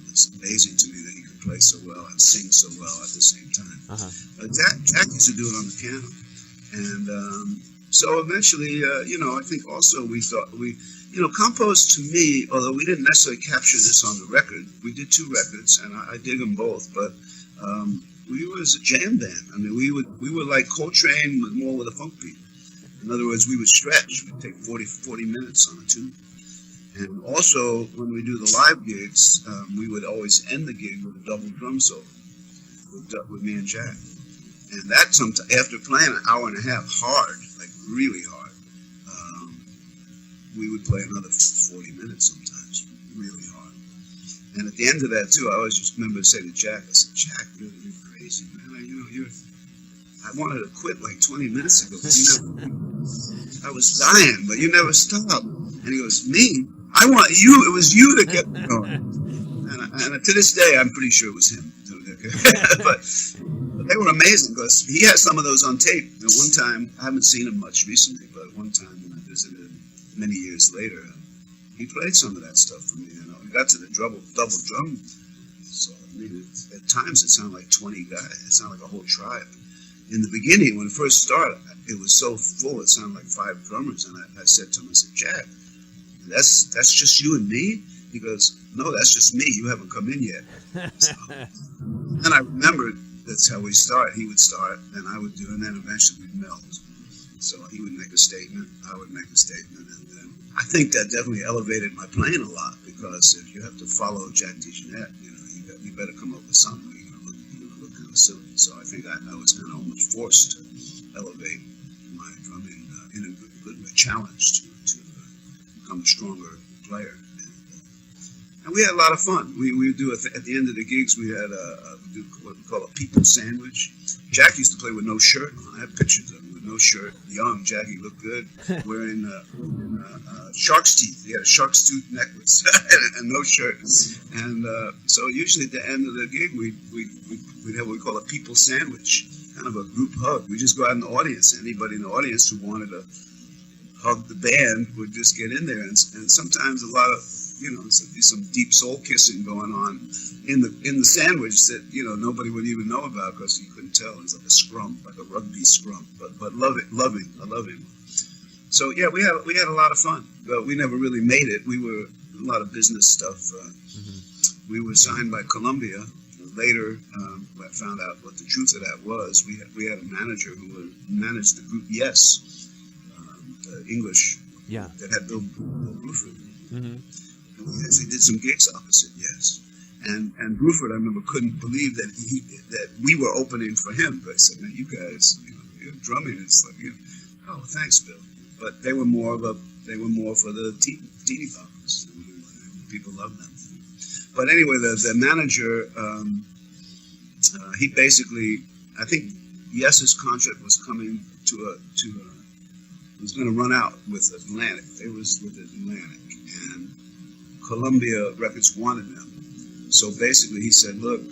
It's amazing to me that he could play so well and sing so well at the same time. But Jack used to do it on the piano. And so eventually, I think also we thought Compost to me, although we didn't necessarily capture this on the record, we did 2 records, and I dig them both, but we were as a jam band. I mean, we were like Coltrane with a funk beat. In other words, we would stretch. We'd take 40 minutes on a tune. And also, when we do the live gigs, we would always end the gig with a double drum solo with me and Jack. And that sometimes, after playing an hour and a half hard, like really hard, we would play another 40 minutes sometimes, really hard. And at the end of that too, I always just remember to say to Jack, I said, Jack, you're crazy, man. I wanted to quit like 20 minutes ago. I was dying, but you never stopped. And he goes, me? I want you. It was you that kept me going. And to this day, I'm pretty sure it was him. but they were amazing because he has some of those on tape. And one time, I haven't seen him much recently, but one time when I visited him many years later, he played some of that stuff for me. We got to the double drum. So I mean, at times it sounded like 20 guys. It sounded like a whole tribe. In the beginning, when it first started, it was so full, it sounded like 5 drummers. And I said to him, I said, Jack, that's just you and me? He goes, no, that's just me. You haven't come in yet. So, and I remembered that's how we start. He would start, and I would do, and then eventually we'd meld. So he would make a statement, I would make a statement, and then I think that definitely elevated my playing a lot, because if you have to follow Jack DeJohnette, you better come up with something. You're gonna look kind of silly. So I think I was kind of almost forced to elevate my drumming in a good way, challenge to become a stronger player. And we had a lot of fun. We would do at the end of the gigs. We had what we call a people sandwich. Jack used to play with no shirt on. I have pictures of him with no shirt. Young Jackie looked good, wearing shark's teeth. He had a shark's tooth necklace and no shirt. And so usually at the end of the gig, we'd have what we call a people sandwich, kind of a group hug. We just go out in the audience. Anybody in the audience who wanted to hug the band would just get in there, and sometimes a lot of some deep soul kissing going on in the sandwich that nobody would even know about because you couldn't tell. It was like a scrum, like a rugby scrum, but loving. I love him. So yeah, we had a lot of fun, but we never really made it. We were a lot of business stuff. We were signed by Columbia. Later, I found out what the truth of that was. We had a manager who managed the group Yes, the English, that had Bill Bruford. Mm-hmm. And we actually did some gigs opposite Yes. And Bruford, I remember, couldn't believe that we were opening for him. But I said, man, you guys, you're drumming. It's like, oh, thanks, Bill. But they were more for the teeny poppers. People loved them. But anyway, the manager, he basically, I think Yes's contract was coming was going to run out with Atlantic. They was with Atlantic, and Columbia Records wanted them. So basically, he said, "Look,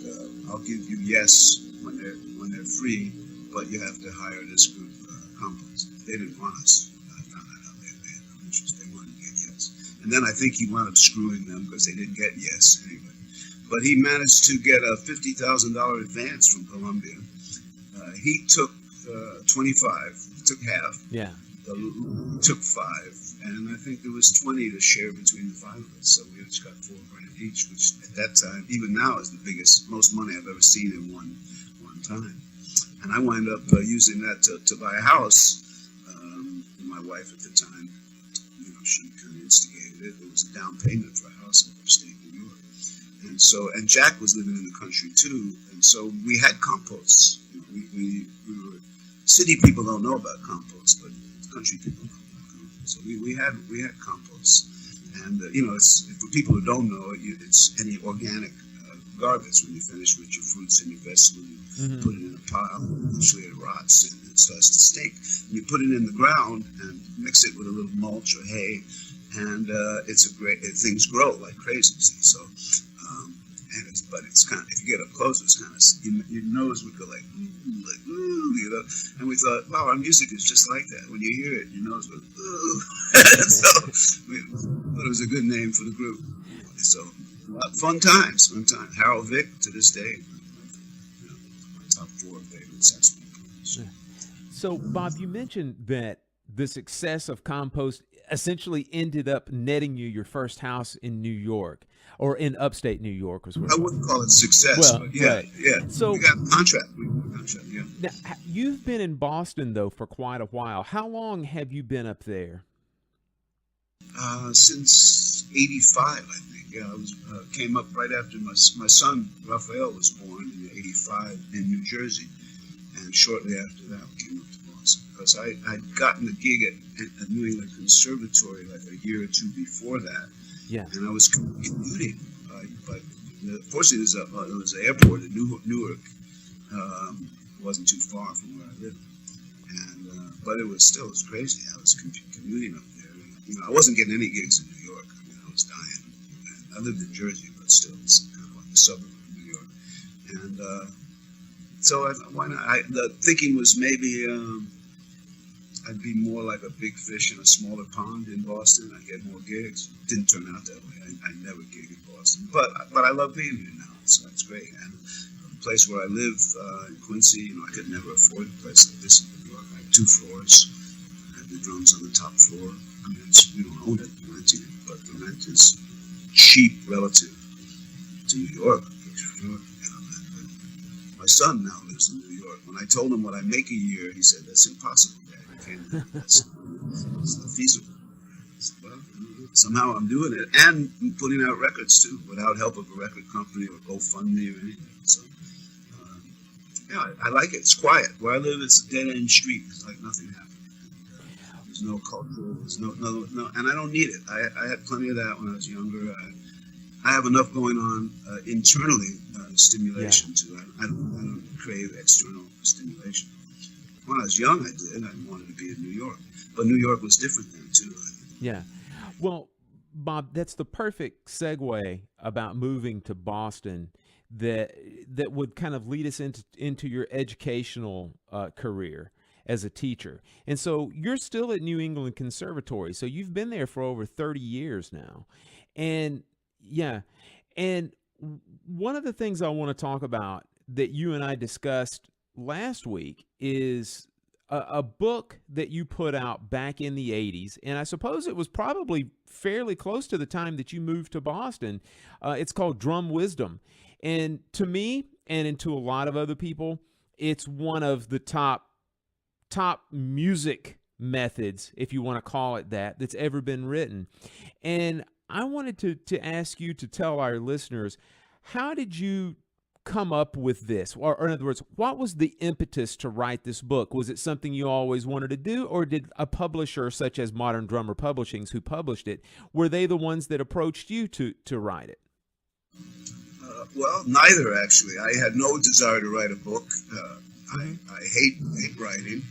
I'll give you Yes when they're free, but you have to hire this group, Compost." They didn't want us. I found that out. They had no interest. They wanted to get Yes, and then I think he wound up screwing them because they didn't get Yes anyway. But he managed to get a $50,000 advance from Columbia. He took 25. He took half. Yeah. Took 5, and I think there was 20 to share between the 5 of us. So we each got $4,000 each, which at that time, even now, is the most money I've ever seen in one time. And I wound up using that to buy a house. My wife at the time, she kind of instigated it. It was a down payment for a house in upstate New York. And Jack was living in the country too, and so we had composts. We were, city people don't know about compost, but country people know about compost. So we had compost, and it's for people who don't know it, it's any organic garbage. When you finish with your fruits and your vegetables, you put it in a pile. Eventually it rots and it starts to stink. And you put it in the ground and mix it with a little mulch or hay, and things grow like crazy. So. But it's kind of, if you get up close, it's kind of, your nose would go like, ooh, and we thought, wow, our music is just like that. When you hear it, your nose goes, ooh. So we thought it was a good name for the group. So fun times. Harold Vick, to this day, my top 4 favorites. So, Bob, you mentioned that the success of Compost essentially ended up netting you your first house in New York. Or in upstate New York, was what I wouldn't call it success, but yeah, right. Yeah. So we got a contract. Yeah. Now, you've been in Boston though for quite a while. How long have you been up there? Since '85, I think. Yeah, I came up right after my son Raphael was born in '85 in New Jersey, And shortly after that, we came up to Boston because I'd gotten a gig at New England Conservatory like a year or two before that. Yeah. And I was commuting. But fortunately, there was an airport in Newark. It wasn't too far from where I lived. And but it was crazy. I was commuting up there. You know, I wasn't getting any gigs in New York. I mean, I was dying. And I lived in Jersey, but still, it's kind of like a suburb of New York. And so I thought, why not? The thinking was maybe I'd be more like a big fish in a smaller pond in Boston. I'd get more gigs. Didn't turn out that way. I never gigged in Boston, but I love being here now. So it's great. And the place where I live in Quincy, you know, I could never afford a place like this in New York. I have 2 floors. I have the drums on the top floor. I mean, we don't own it, we're renting it, but the rent is cheap relative to New York. My son now lives in New York. When I told him what I make a year, he said, "That's impossible, Dad. It's not feasible." I said, well, somehow I'm doing it, and I'm putting out records too, without help of a record company or GoFundMe or anything. So, yeah, I like it. It's quiet. Where I live, it's a dead-end street. It's like nothing happening. There's no culture. There's no, and I don't need it. I had plenty of that when I was younger. I have enough going on internally, stimulation too. I don't crave external stimulation. When I was young, I did. I wanted to be in New York, but New York was different then too. Yeah. Well, Bob, that's the perfect segue about moving to Boston. That would kind of lead us into your educational career as a teacher. And so you're still at New England Conservatory. So you've been there for over 30 years now. And yeah. And one of the things I want to talk about that you and I discussed last week is a book that you put out back in the 80s. And I suppose it was probably fairly close to the time that you moved to Boston. It's called Drum Wisdom. And to me, and to a lot of other people, it's one of the top music methods, if you want to call it that, that's ever been written. And I wanted to ask you to tell our listeners, how did you come up with this? Or in other words, what was the impetus to write this book? Was it something you always wanted to do, or did a publisher such as Modern Drummer Publishings, who published it, were they the ones that approached you to write it? Well, neither, actually. I had no desire to write a book. I hate writing.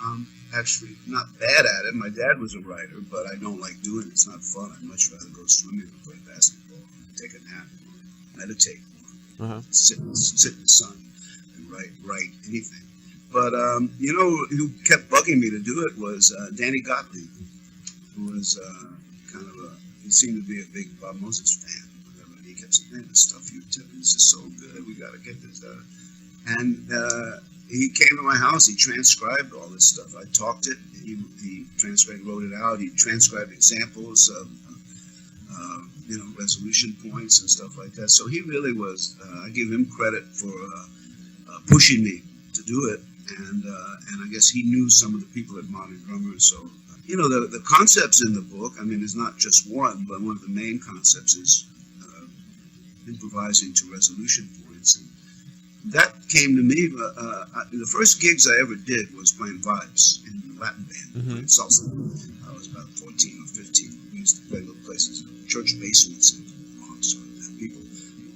I'm actually not bad at it. My dad was a writer, but I don't like doing it. It's not fun. I'd much rather go swimming or play basketball, take a nap, meditate, sit in the sun and write anything. But, you know, who kept bugging me to do it was Danny Gottlieb, who was he seemed to be a big Bob Moses fan. He kept saying, "Man, the stuff you tell me, this is so good. We got to get this done." And he came to my house. He transcribed all this stuff. I talked it. He transcribed, wrote it out. He transcribed examples of, you know, resolution points and stuff like that. So he really was. I give him credit for pushing me to do it. And I guess he knew some of the people at Modern Drummer. So, you know, the concepts in the book. I mean, there's not just one, but one of the main concepts is improvising to resolution points. And that came to me. The first gigs I ever did was playing vibes in the Latin band, playing salsa. I was about 14 or 15. We used to play little places, church basements and lawns, and people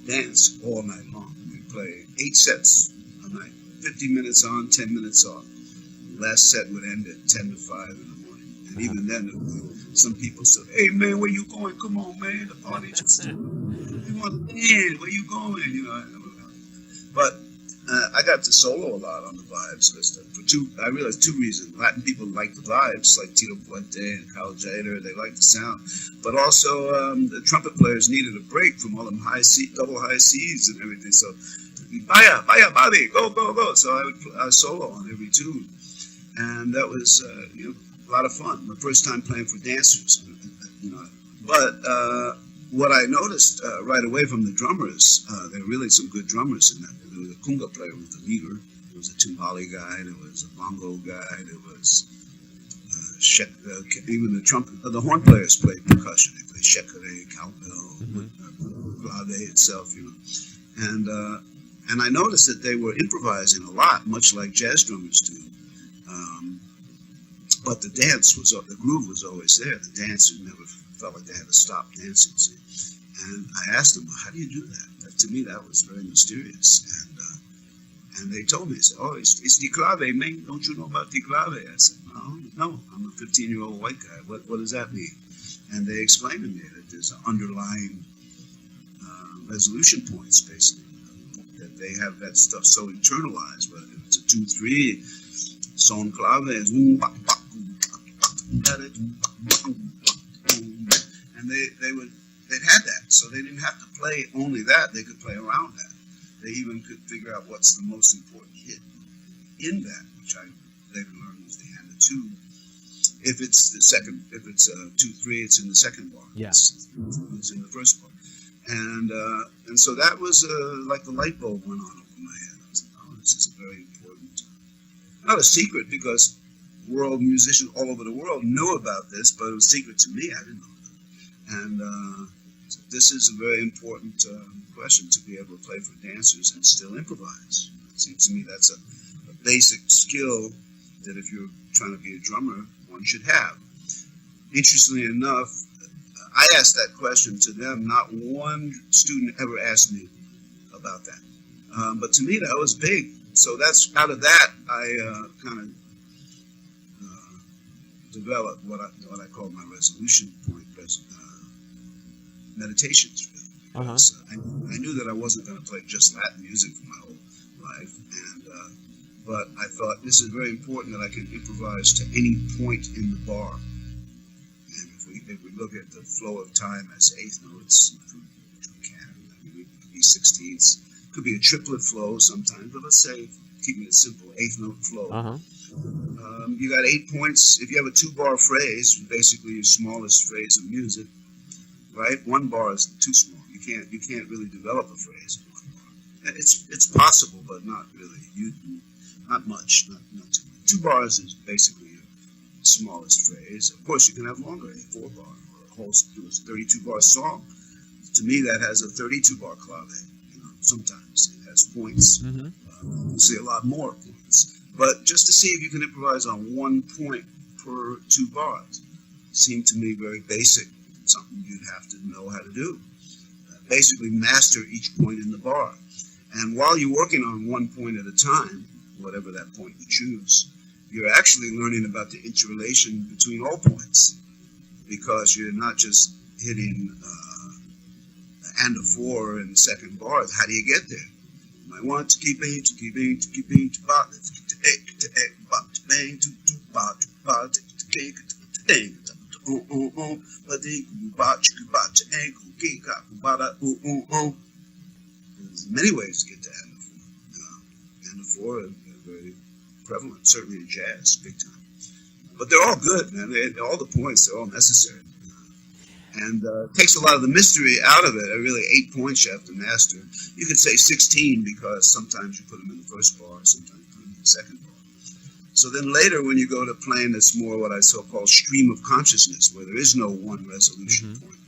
dance all night long. We play 8 sets a night, 50 minutes on, 10 minutes off. The last set would end at 10 to 5 in the morning. And even then, some people said, "Hey man, where you going? Come on, man, the party just we want to dance. Where you going?" You know. But I got to solo a lot on the vibes because I realized 2 reasons. Latin people like the vibes, like Tito Puente and Carl Jader. They like the sound, but also the trumpet players needed a break from all them double high C's and everything. So, "Vaya, Bobby, go, go, go." So I would solo on every tune, and that was you know, a lot of fun. My first time playing for dancers, you know. But what I noticed right away from the drummers, there were really some good drummers in that. There was a conga player with the leader. There was a timbali guy. There was a bongo guy. There was even the horn players played percussion. They played shekere, cowbell, clave itself, you know. And And I noticed that they were improvising a lot, much like jazz drummers do. But the groove was always there. The dancers never felt like they had to stop dancing. See? And I asked them, how do you do that? To me, that was very mysterious. And they told me, they said, oh, it's the clave, man. Don't you know about the clave? I said, no, I'm a 15-year-old white guy. What does that mean? And they explained to me that there's an underlying resolution points, basically, that they have that stuff so internalized. Whether it's a 2/3, son clave is and they'd had that, so they didn't have to play only that. They could play around that. They even could figure out what's the most important hit in that, which I later learned was the hand of 2. If it's a 2/3, it's in the second bar. Yeah. It's in the first bar. And so that was like the light bulb went on over my head. I was like, oh, this is a very important, not a secret, because world musicians all over the world knew about this, but it was secret to me. I didn't know about it. And so this is a very important question, to be able to play for dancers and still improvise. It seems to me that's a basic skill that if you're trying to be a drummer, one should have. Interestingly enough, I asked that question to them. Not one student ever asked me about that. But to me, that was big. So that's out of that, I kind of developed what I call my resolution point meditations. Really, because I knew that I wasn't going to play just Latin music for my whole life, but I thought this is very important that I can improvise to any point in the bar. And if we look at the flow of time as eighth notes, it could be 16ths, could be a triplet flow sometimes, but let's say, keeping it simple, eighth note flow. You got 8 points. If you have a 2-bar phrase, basically your smallest phrase of music, right? 1 bar is too small. You can't really develop a phrase in 1 bar. It's possible, but not really. Not much. Not too much. 2 bars is basically your smallest phrase. Of course, you can have longer, a 4-bar or a whole 32-bar song. To me, that has a 32-bar clave. Sometimes it has points. You see a lot more points. But just to see if you can improvise on 1 point per 2 bars seemed to me very basic, something you'd have to know how to do. Basically master each point in the bar. And while you're working on 1 point at a time, whatever that point you choose, you're actually learning about the interrelation between all points, because you're not just hitting and a 4 in the second bar. How do you get there? You might want to keep bang, to keep bang, to keep bang, to bang, to egg, to egg, to bang, to bang, to bang, to cake, to egg, there's many ways to get to and a 4 are very prevalent, certainly in jazz, big time. But they're all good, man. All the points, they're all necessary. And it takes a lot of the mystery out of it. Really, 8 points you have to master. You could say 16 because sometimes you put them in the first bar, sometimes you put them in the second bar. So then later, when you go to playing this more what I so-called stream of consciousness, where there is no one resolution point,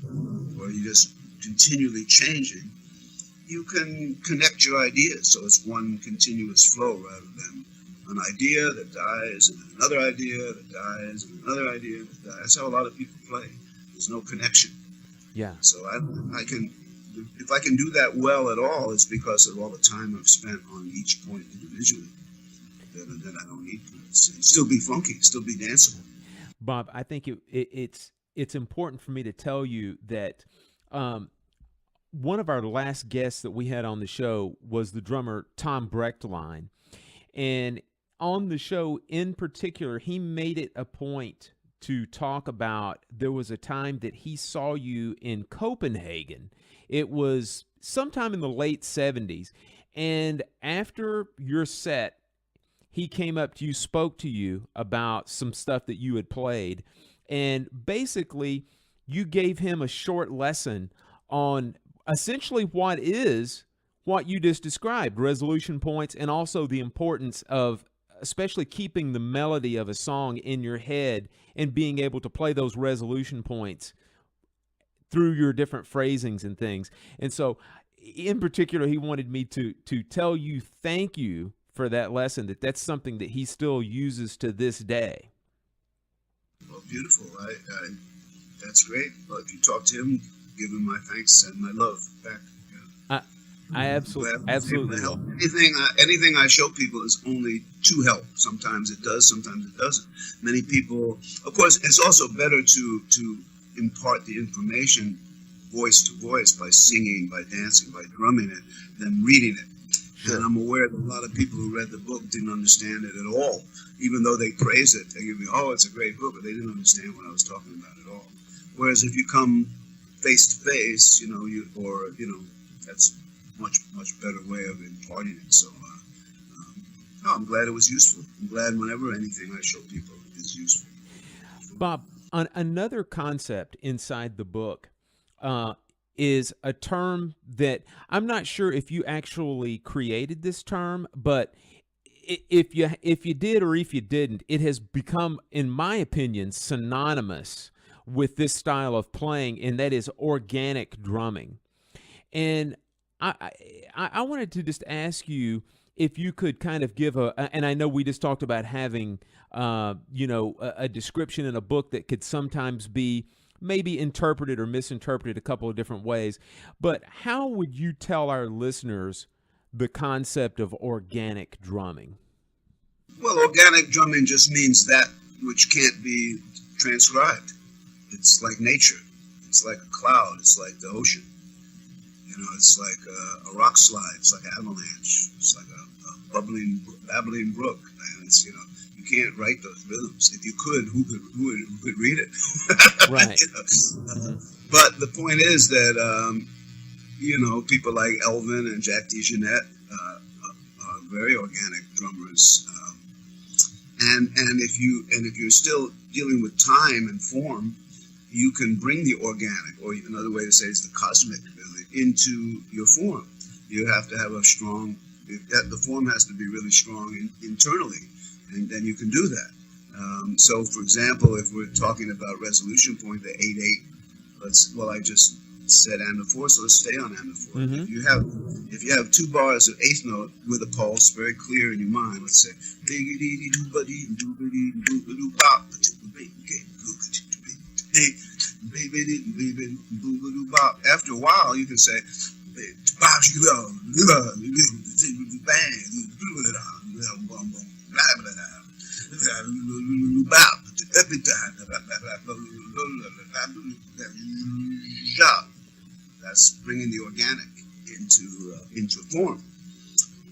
where you're just continually changing, you can connect your ideas. So it's one continuous flow rather than an idea that dies, and another idea that dies, and another idea that dies. That's how a lot of people play. There's no connection. Yeah. So I can, if I can do that well at all, it's because of all the time I've spent on each point individually. Then I don't need points. And still be funky, still be danceable. Bob, I think it's important for me to tell you that one of our last guests that we had on the show was the drummer Tom Brechtlein. And on the show in particular, he made it a point to talk about there was a time that he saw you in Copenhagen. It was sometime in the late 70s. And after your set, he came up to you, spoke to you about some stuff that you had played. And basically, you gave him a short lesson on essentially what you just described, resolution points, and also the importance of especially keeping the melody of a song in your head and being able to play those resolution points through your different phrasings and things. And so in particular, he wanted me to tell you thank you for that lesson. That's something that he still uses to this day. Well, beautiful. That's great. Well, if you talk to him, give him my thanks and my love back. Yeah. I absolutely will. Anything I show people is only to help. Sometimes it does, sometimes it doesn't. Many people, of course, it's also better to impart the information voice to voice by singing, by dancing, by drumming it, than reading it. Sure. And I'm aware that a lot of people who read the book didn't understand it at all. Even though they praise it, they give me, oh, it's a great book, but they didn't understand what I was talking about at all. Whereas if you come face to face, that's much better way of imparting it. So I'm glad it was useful. I'm glad whenever anything I show people is useful. Bob, another concept inside the book is a term that I'm not sure if you actually created this term, but if you did or if you didn't, it has become, in my opinion, synonymous with this style of playing, and that is organic drumming. And I wanted to just ask you if you could kind of give and I know we just talked about having, a description in a book that could sometimes be maybe interpreted or misinterpreted a couple of different ways, but how would you tell our listeners the concept of organic drumming? Well, organic drumming just means that which can't be transcribed. It's like nature. It's like a cloud. It's like the ocean. It's like a rock slide. It's like an avalanche. It's like a babbling brook. And it's, you can't write those rhythms. If you could, who could read it? Right. But the point is that, people like Elvin and Jack DeJohnette are very organic drummers. And if you're still dealing with time and form, you can bring the organic, or another way to say is the cosmic, really, into your form. You have to have the form has to be really strong internally, and then you can do that. So, for example, if we're talking about resolution point, the 8/8, I just said and the 4, so let's stay on and the 4. Mm-hmm. If you have 2 bars of 8th note with a pulse very clear in your mind, let's say after a while you can say that's bringing the organic into form.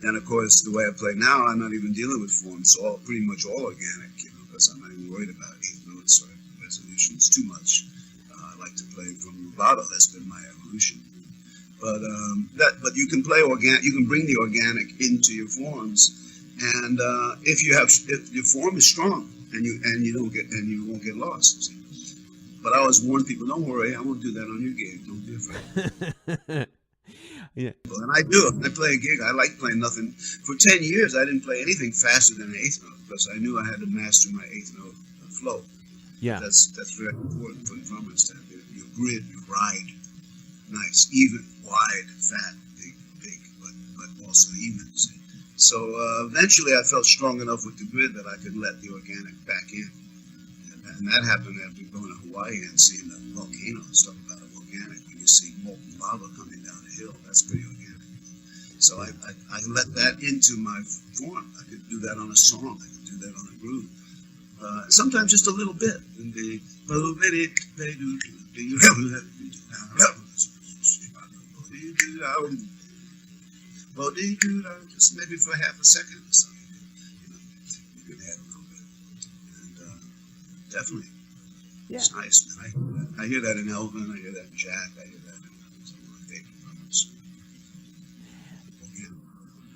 And of course, the way I play now, I'm not even dealing with form. It's pretty much all organic, because I'm not even worried about 8 notes or resolutions too much. I like to play from rubato. That's been my evolution. But you can play organic. You can bring the organic into your forms, and if your form is strong, and you won't get lost. See? But I always warn people, don't worry, I won't do that on your gig. Don't be afraid. Yeah. And I do. I play a gig. I like playing nothing. For 10 years, I didn't play anything faster than an 8th note, because I knew I had to master my 8th note flow. Yeah. That's very important for the drummers to have your grid, your ride, nice, even, wide, fat, big, but also even. See? So eventually I felt strong enough with the grid that I could let the organic back in. And that happened after going to Hawaii and seeing the volcanoes. Talk about organic. When you see molten lava coming down a hill, that's pretty organic. So I let that into my form. I could do that on a song. I could do that on a groove. Sometimes just a little bit. And just maybe for half a second or something. You could add a little bit. And definitely. Yeah. It's nice, man. I hear that in Elvin, I hear that in Jack, I hear that in some of my favorite drummers.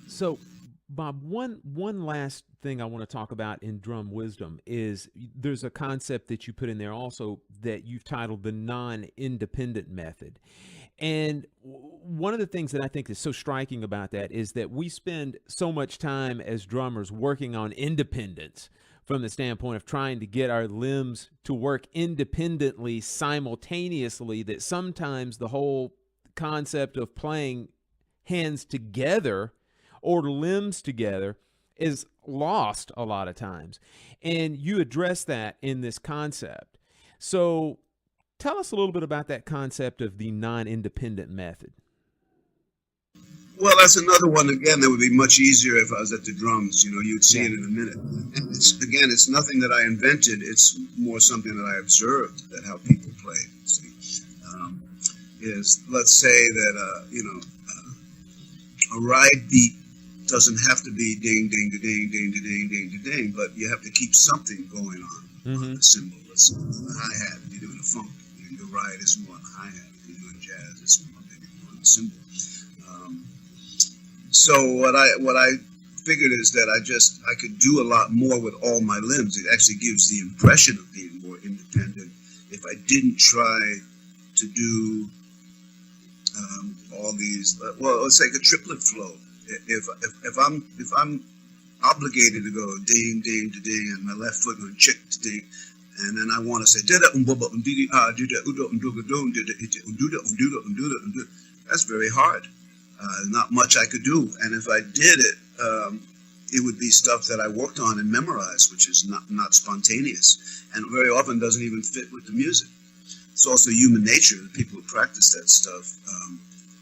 So, Bob, one last thing I want to talk about in Drum Wisdom is there's a concept that you put in there also that you've titled the non-independent method. And one of the things that I think is so striking about that is that we spend so much time as drummers working on independence from the standpoint of trying to get our limbs to work independently simultaneously, that sometimes the whole concept of playing hands together or limbs together is lost a lot of times. And you address that in this concept. So tell us a little bit about that concept of the non-independent method. Well, that's another one, again, that would be much easier if I was at the drums. You know, you'd see it in a minute. It's nothing that I invented. It's more something that I observed, that how people play. See, let's say that, a ride beat doesn't have to be ding, ding, ding, ding, ding, ding, ding, ding, but you have to keep something going on the cymbal. Let's say the hi-hat, if you're doing a funk, your ride is more on the hi-hat. If you're doing jazz, it's more on the cymbal. So what I figured is that I could do a lot more with all my limbs. It actually gives the impression of being more independent if I didn't try to do all these. Well, let's take a triplet flow. If I'm obligated to go ding ding to ding and my left foot going chick to ding, and then I want to say that's very hard. Not much I could do, and if I did it, it would be stuff that I worked on and memorized, which is not spontaneous, and very often doesn't even fit with the music. It's also human nature. The people who practice that stuff,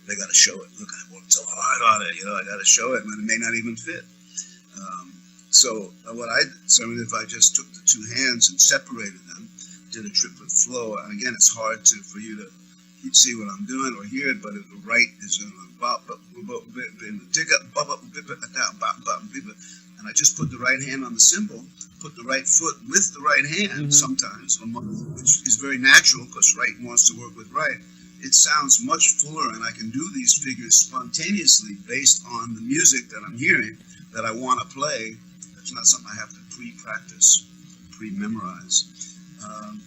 they got to show it. Look, I worked so hard on it. I got to show it, and it may not even fit. So if I just took the two hands and separated them, did a triplet flow, and again, it's hard for you to see what I'm doing or hear it, but if the right is going to and I just put the right hand on the cymbal, put the right foot with the right hand sometimes, which is very natural because right wants to work with right. It sounds much fuller, and I can do these figures spontaneously based on the music that I'm hearing that I want to play. It's not something I have to pre-practice, pre-memorize.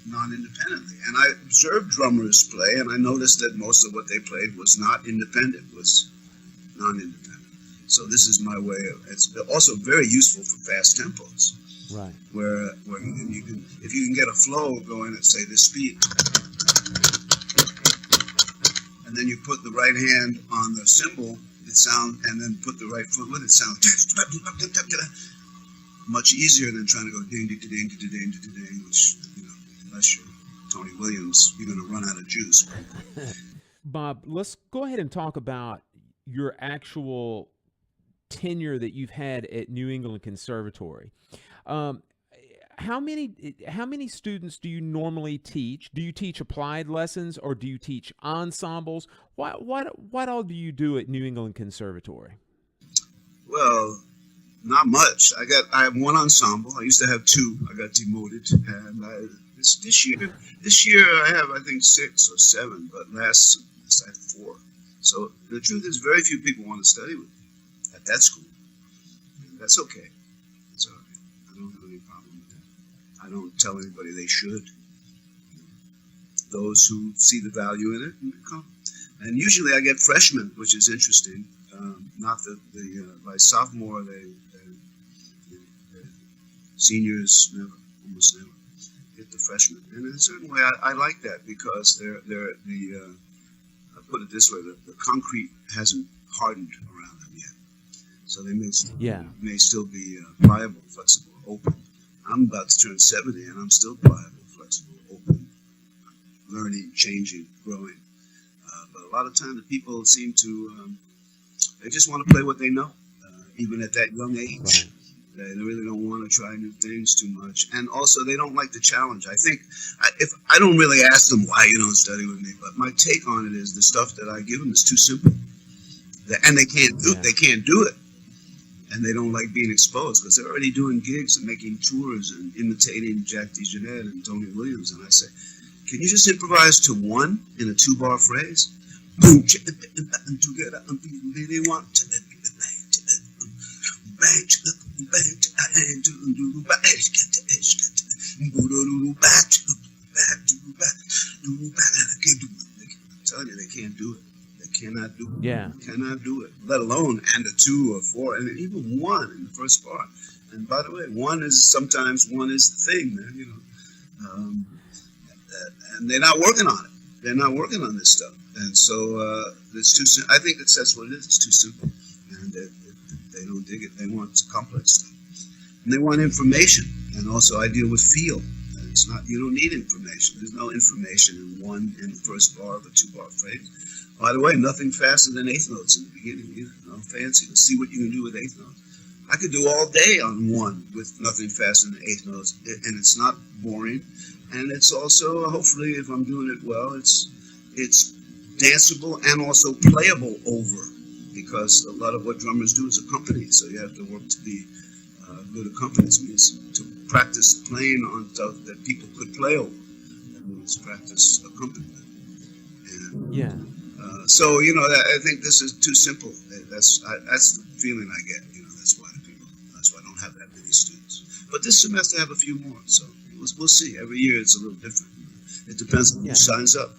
Non-independently. And I observed drummers play, and I noticed that most of what they played was not independent, was non-independent. So this is my way of, it's also very useful for fast tempos. Right. Where you can, if you can get a flow going at, say, this speed, and then you put the right hand on the cymbal, and then put the right foot with it, sounds much easier than trying to go ding, ding, ding, ding, ding, ding, ding, which, unless you're Tony Williams, you're going to run out of juice. Bob, let's go ahead and talk about your actual tenure that you've had at New England Conservatory. How many students do you normally teach? Do you teach applied lessons, or do you teach ensembles? What all do you do at New England Conservatory? Well, not much. I have one ensemble. I used to have two. I got demoted, and this year I have, I think, 6 or 7, but last I had 4. So the truth is, very few people want to study with me at that school. And that's okay. It's all right. I don't have any problem with that. I don't tell anybody they should. Those who see the value in it come. And usually I get freshmen, which is interesting. Not by sophomore, they seniors almost never get the freshmen. And in a certain way, I like that, because I put it this way, the concrete hasn't hardened around them yet. So they may still be pliable, flexible, open. I'm about to turn 70, and I'm still pliable, flexible, open, learning, changing, growing. But a lot of times the people seem to, they just want to play what they know, even at that young age. Right. They really don't want to try new things too much. And also, they don't like the challenge. I think, if I don't really ask them why you don't study with me, but my take on it is the stuff that I give them is too simple. And they can't do it. And they don't like being exposed, because they're already doing gigs and making tours and imitating Jack DeJohnette and Tony Williams. And I say, can you just improvise to one in a 2-bar phrase? Boom, together, really want to I'm telling you, they can't do it. They cannot do it. Yeah. Cannot do it. Let alone and a 2 or 4, and even 1 in the first part. And by the way, one is the thing, man. And they're not working on it. they're not working on this stuff, and so it's too. I think that's what it is. It's too simple, and they don't dig it. They want complex stuff, and they want information. And also, I deal with feel. And it's not. You don't need information. There's no information in the first bar of a 2-bar phrase. By the way, nothing faster than eighth notes in the beginning. You know, fancy. Let's see what you can do with eighth notes. I could do all day on one with nothing faster than eighth notes, and it's not boring. And it's also, hopefully, if I'm doing it well, it's danceable and also playable over, because a lot of what drummers do is accompany. So you have to work to be good accompanist. Means to practice playing on stuff that people could play over. That means practice accompaniment. And, Yeah. So I think this is too simple. That's the feeling I get. That's why I don't have that many students. But this semester I have a few more. So we'll see. Every year it's a little different. It depends on who signs up.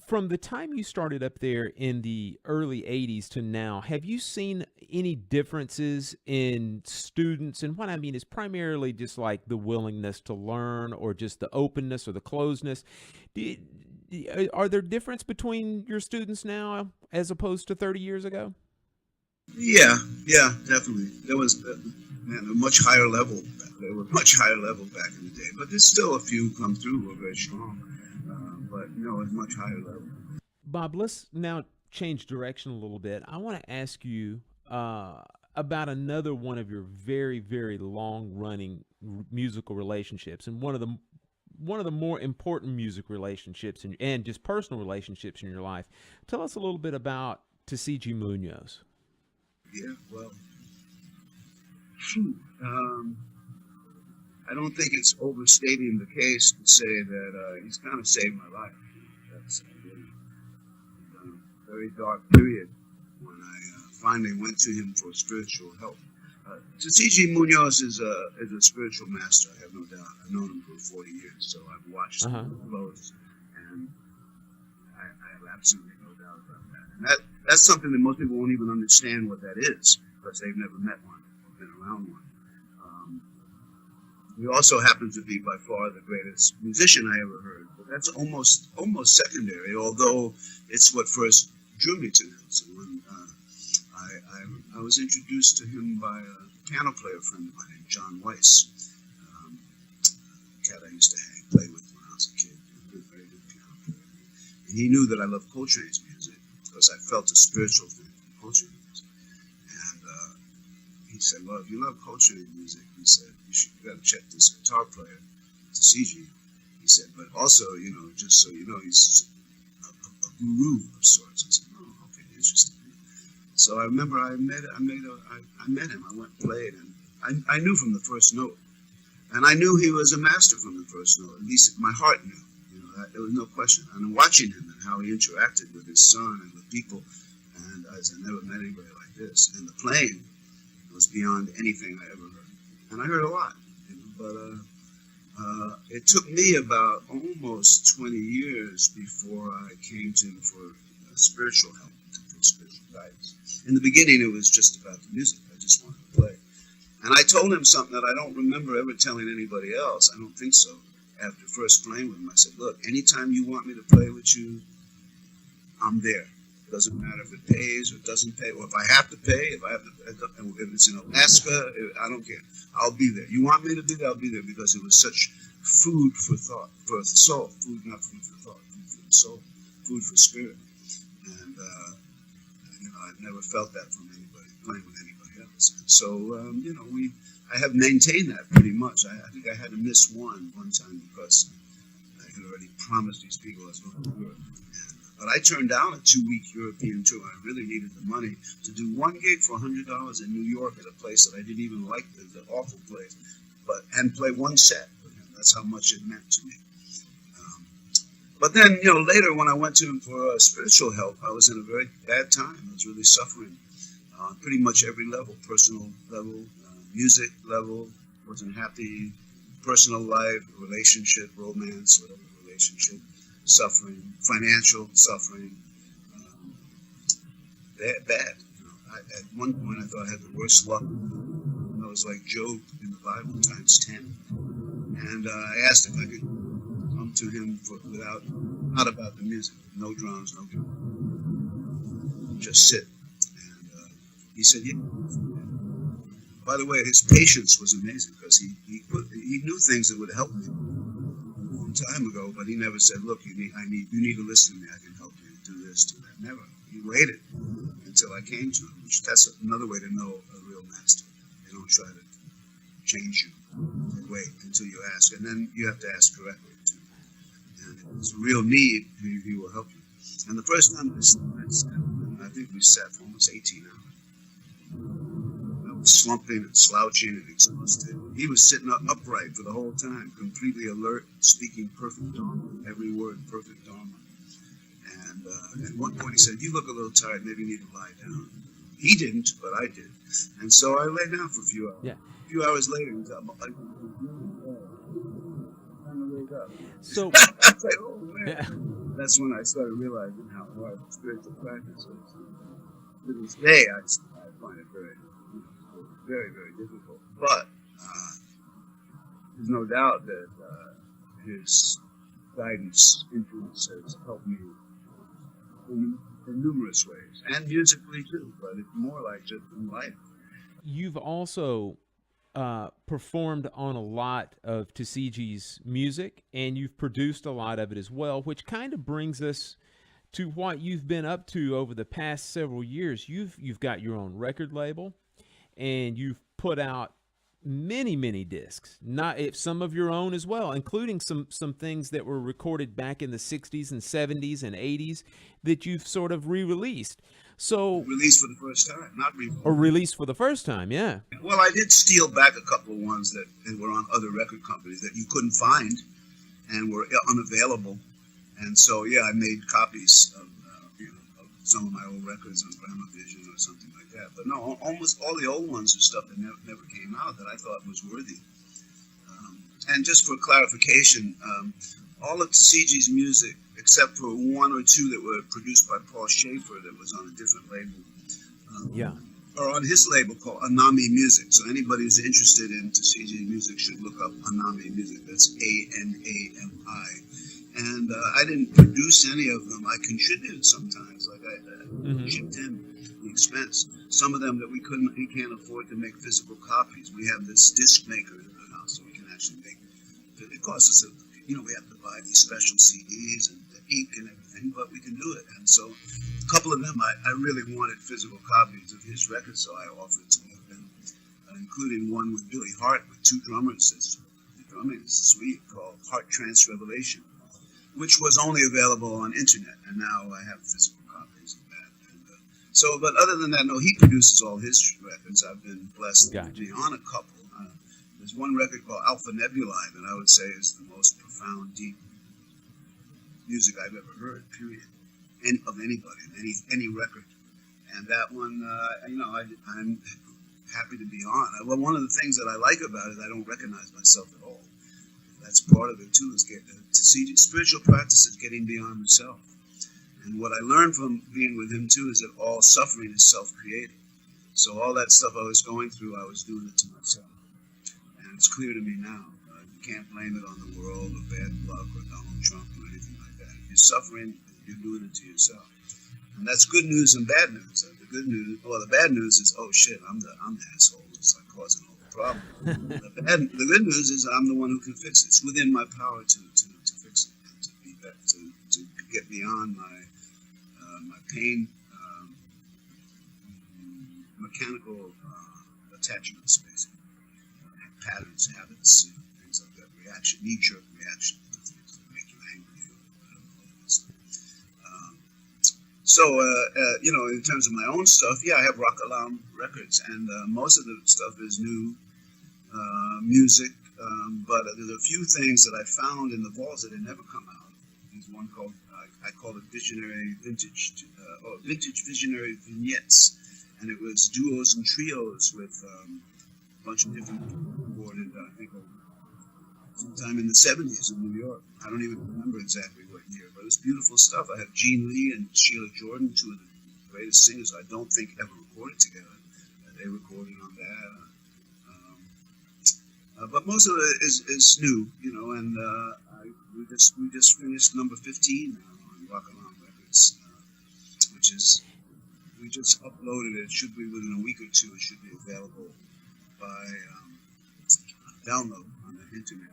From the time you started up there in the early 80s to now, have you seen any differences in students? And what I mean is primarily just like the willingness to learn, or just the openness or the closeness. Are there difference between your students now as opposed to 30 years ago? Yeah, definitely. There was a much higher level. They were much higher level back in the day. But there's still a few come through who are very strong. But it's much higher level. Bob, let's now change direction a little bit. I want to ask you about another one of your very, very long-running musical relationships, and one of the more important music relationships and just personal relationships in your life. Tell us a little bit about Tuskegee Munoz. Yeah, well, I don't think it's overstating the case to say that he's kind of saved my life. That's a very dark period when I finally went to him for spiritual help. Tuskegee Munoz is a spiritual master, I have no doubt. I've known him for 40 years, so I've watched him close, and I have absolutely no doubt about that. And that's something that most people won't even understand what that is, because they've never met one or been around one. He also happens to be by far the greatest musician I ever heard, but that's almost secondary, although it's what first drew me to him. So when I was introduced to him by a piano player friend of mine named John Weiss, a cat I used to play with when I was a kid, a very good piano player. And he knew that I loved Coltrane's music because I felt a spiritual thing from Coltrane music. And he said, well, if you love Coltrane music, he said, you got to check this guitar player, Tuskegee. He said, but also, just so you know, he's a guru of sorts. I said, oh, okay, interesting. So I remember I met him. I went and played, and I knew from the first note, and I knew he was a master from the first note. At least my heart knew. There was no question. And watching him and how he interacted with his son and with people, and I said, I never met anybody like this. And the playing was beyond anything I ever heard. And I heard a lot, but it took me about almost 20 years before I came to him for spiritual help, for spiritual guidance. In the beginning, it was just about the music. I just wanted to play. And I told him something that I don't remember ever telling anybody else. I don't think so. After first playing with him, I said, look, anytime you want me to play with you, I'm there. Doesn't matter if it pays or doesn't pay, or if I have to pay, if it's in Alaska, I don't care. I'll be there. You want me to be there? I'll be there, because it was such food for thought, for the soul. Food, not food for thought, food for the soul, food for spirit. And I've never felt that from anybody, playing with anybody else. And so I have maintained that pretty much. I think I had to miss one time because I had already promised these people I was going to do it. But I turned down a 2-week European tour. I really needed the money to do one gig for $100 in New York at a place that I didn't even like, the awful place, and play one set with him. That's how much it meant to me. But then, later when I went to him for spiritual help, I was in a very bad time. I was really suffering on pretty much every level, personal level, music level, wasn't happy, personal life, relationship, romance, whatever relationship. Suffering, financial suffering, bad. At one point, I thought I had the worst luck. I was like Job in the Bible times 10. And I asked if I could come to him not about the music, no drums, no drums, just sit. And he said, yeah. By the way, his patience was amazing because he knew things that would help me a long time ago, but he never said, look, you need to listen to me, I can help you do this, do that. Never. He waited until I came to him, which that's another way to know a real master. They don't try to change you. They wait until you ask, and then you have to ask correctly too. And if it's a real need, he will help you. And the first time I sat, I think we sat for almost 18 hours. I was slumping and slouching and exhausted. He was sitting upright for the whole time, completely alert, speaking perfect Dharma, every word perfect Dharma. And at one point he said, you look a little tired, maybe you need to lie down. He didn't, but I did. And so I lay down for a few hours. Yeah. A few hours later, he was trying to wake up. So I was like, oh, man. yeah. That's when I started realizing how hard spiritual practice is. To this day, I find it very, very, very difficult. But there's no doubt that his guidance, influence has helped me in numerous ways, and musically too. But it's more like just in life. You've also performed on a lot of Tusiji's music, and you've produced a lot of it as well, which kind of brings us to what you've been up to over the past several years. You've got your own record label, and you've put out many discs, some of your own as well, including some things that were recorded back in the 60s and 70s and 80s that you've sort of re-released. So Released for the first time, not or released for the first time, yeah. Well, I did steal back a couple of ones that were on other record companies that you couldn't find and were unavailable. And so, yeah, I made copies of some of my old records on Gramavision or something like that. But no, almost all the old ones are stuff that never came out that I thought was worthy. And just for clarification, all of Tusiji's music, except for one or two that were produced by Paul Schaefer that was on a different label, are on his label called Anami Music. So anybody who's interested in Tusiji's music should look up Anami Music. That's ANAMI. And I didn't produce any of them. I contributed sometimes, like I chipped in the expense. Some of them that we can't afford to make physical copies. We have this disc maker in the house, so we can actually make. It costs us, we have to buy these special CDs and the ink and everything, but we can do it. And so, a couple of them, I really wanted physical copies of his records, so I offered to make them, including one with Billy Hart with two drummers. The drumming is sweet, called Heart Trance Revelation, which was only available on internet, and now I have physical copies of that. And, but other than that, no, he produces all his records. I've been blessed to be on a couple. There's one record called Alpha Nebulae that I would say is the most profound, deep music I've ever heard, period, of anybody, any record. And that one, I'm happy to be on. Well, one of the things that I like about it, I don't recognize myself at all. That's part of it too, is to see spiritual practice is getting beyond yourself. And what I learned from being with him too is that all suffering is self-created. So all that stuff I was going through, I was doing it to myself. And it's clear to me now. You can't blame it on the world or bad luck or Donald Trump or anything like that. If you're suffering, you're doing it to yourself. And that's good news and bad news. The good news, the bad news is, oh shit, I'm the asshole. It's like causing all the problem. The good news is I'm the one who can fix it. It's within my power to fix it and to be better, to get beyond my pain, mechanical attachments, basically, patterns, habits, things like that, knee-jerk reaction to things that make you angry. In terms of my own stuff, I have Kalam records, and most of the stuff is new music, but there's a few things that I found in the vaults that had never come out. There's one called, I call it Visionary Vintage, Vintage Visionary Vignettes, and it was duos and trios with a bunch of different people recorded, I think, sometime in the 70s in New York. I don't even remember exactly what year, but it was beautiful stuff. I have Gene Lee and Sheila Jordan, two of the greatest singers I don't think ever recorded together. They recorded on that. But most of it is new, and we just finished number 15 now on Rock Alarm Records, which is we just uploaded it. It should be within a week or two. It should be available by download on the internet.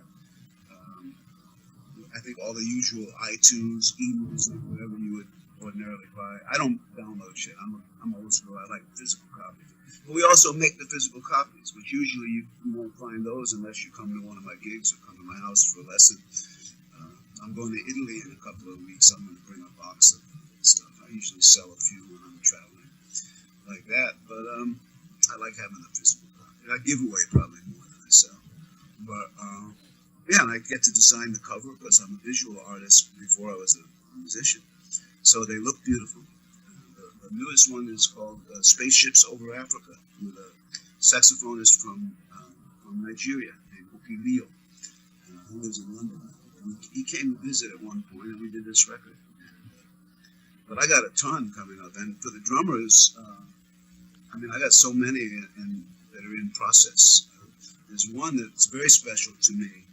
I think all the usual iTunes, eMusic, whatever you would ordinarily buy. I don't download shit. I'm old school. I like physical copies. But we also make the physical copies, which usually you won't find those unless you come to one of my gigs or come to my house for a lesson. I'm going to Italy in a couple of weeks. I'm going to bring a box of stuff. I usually sell a few when I'm traveling like that, but I like having the physical copy. I give away probably more than I sell. But yeah, and I get to design the cover because I'm a visual artist before I was a musician. So they look beautiful. The newest one is called Spaceships Over Africa, with a saxophonist from Nigeria named Oki Leo, who lives in London. And he came to visit at one point, and we did this record. But I got a ton coming up, and for the drummers, I mean, I got so many that are in process. There's one that's very special to me,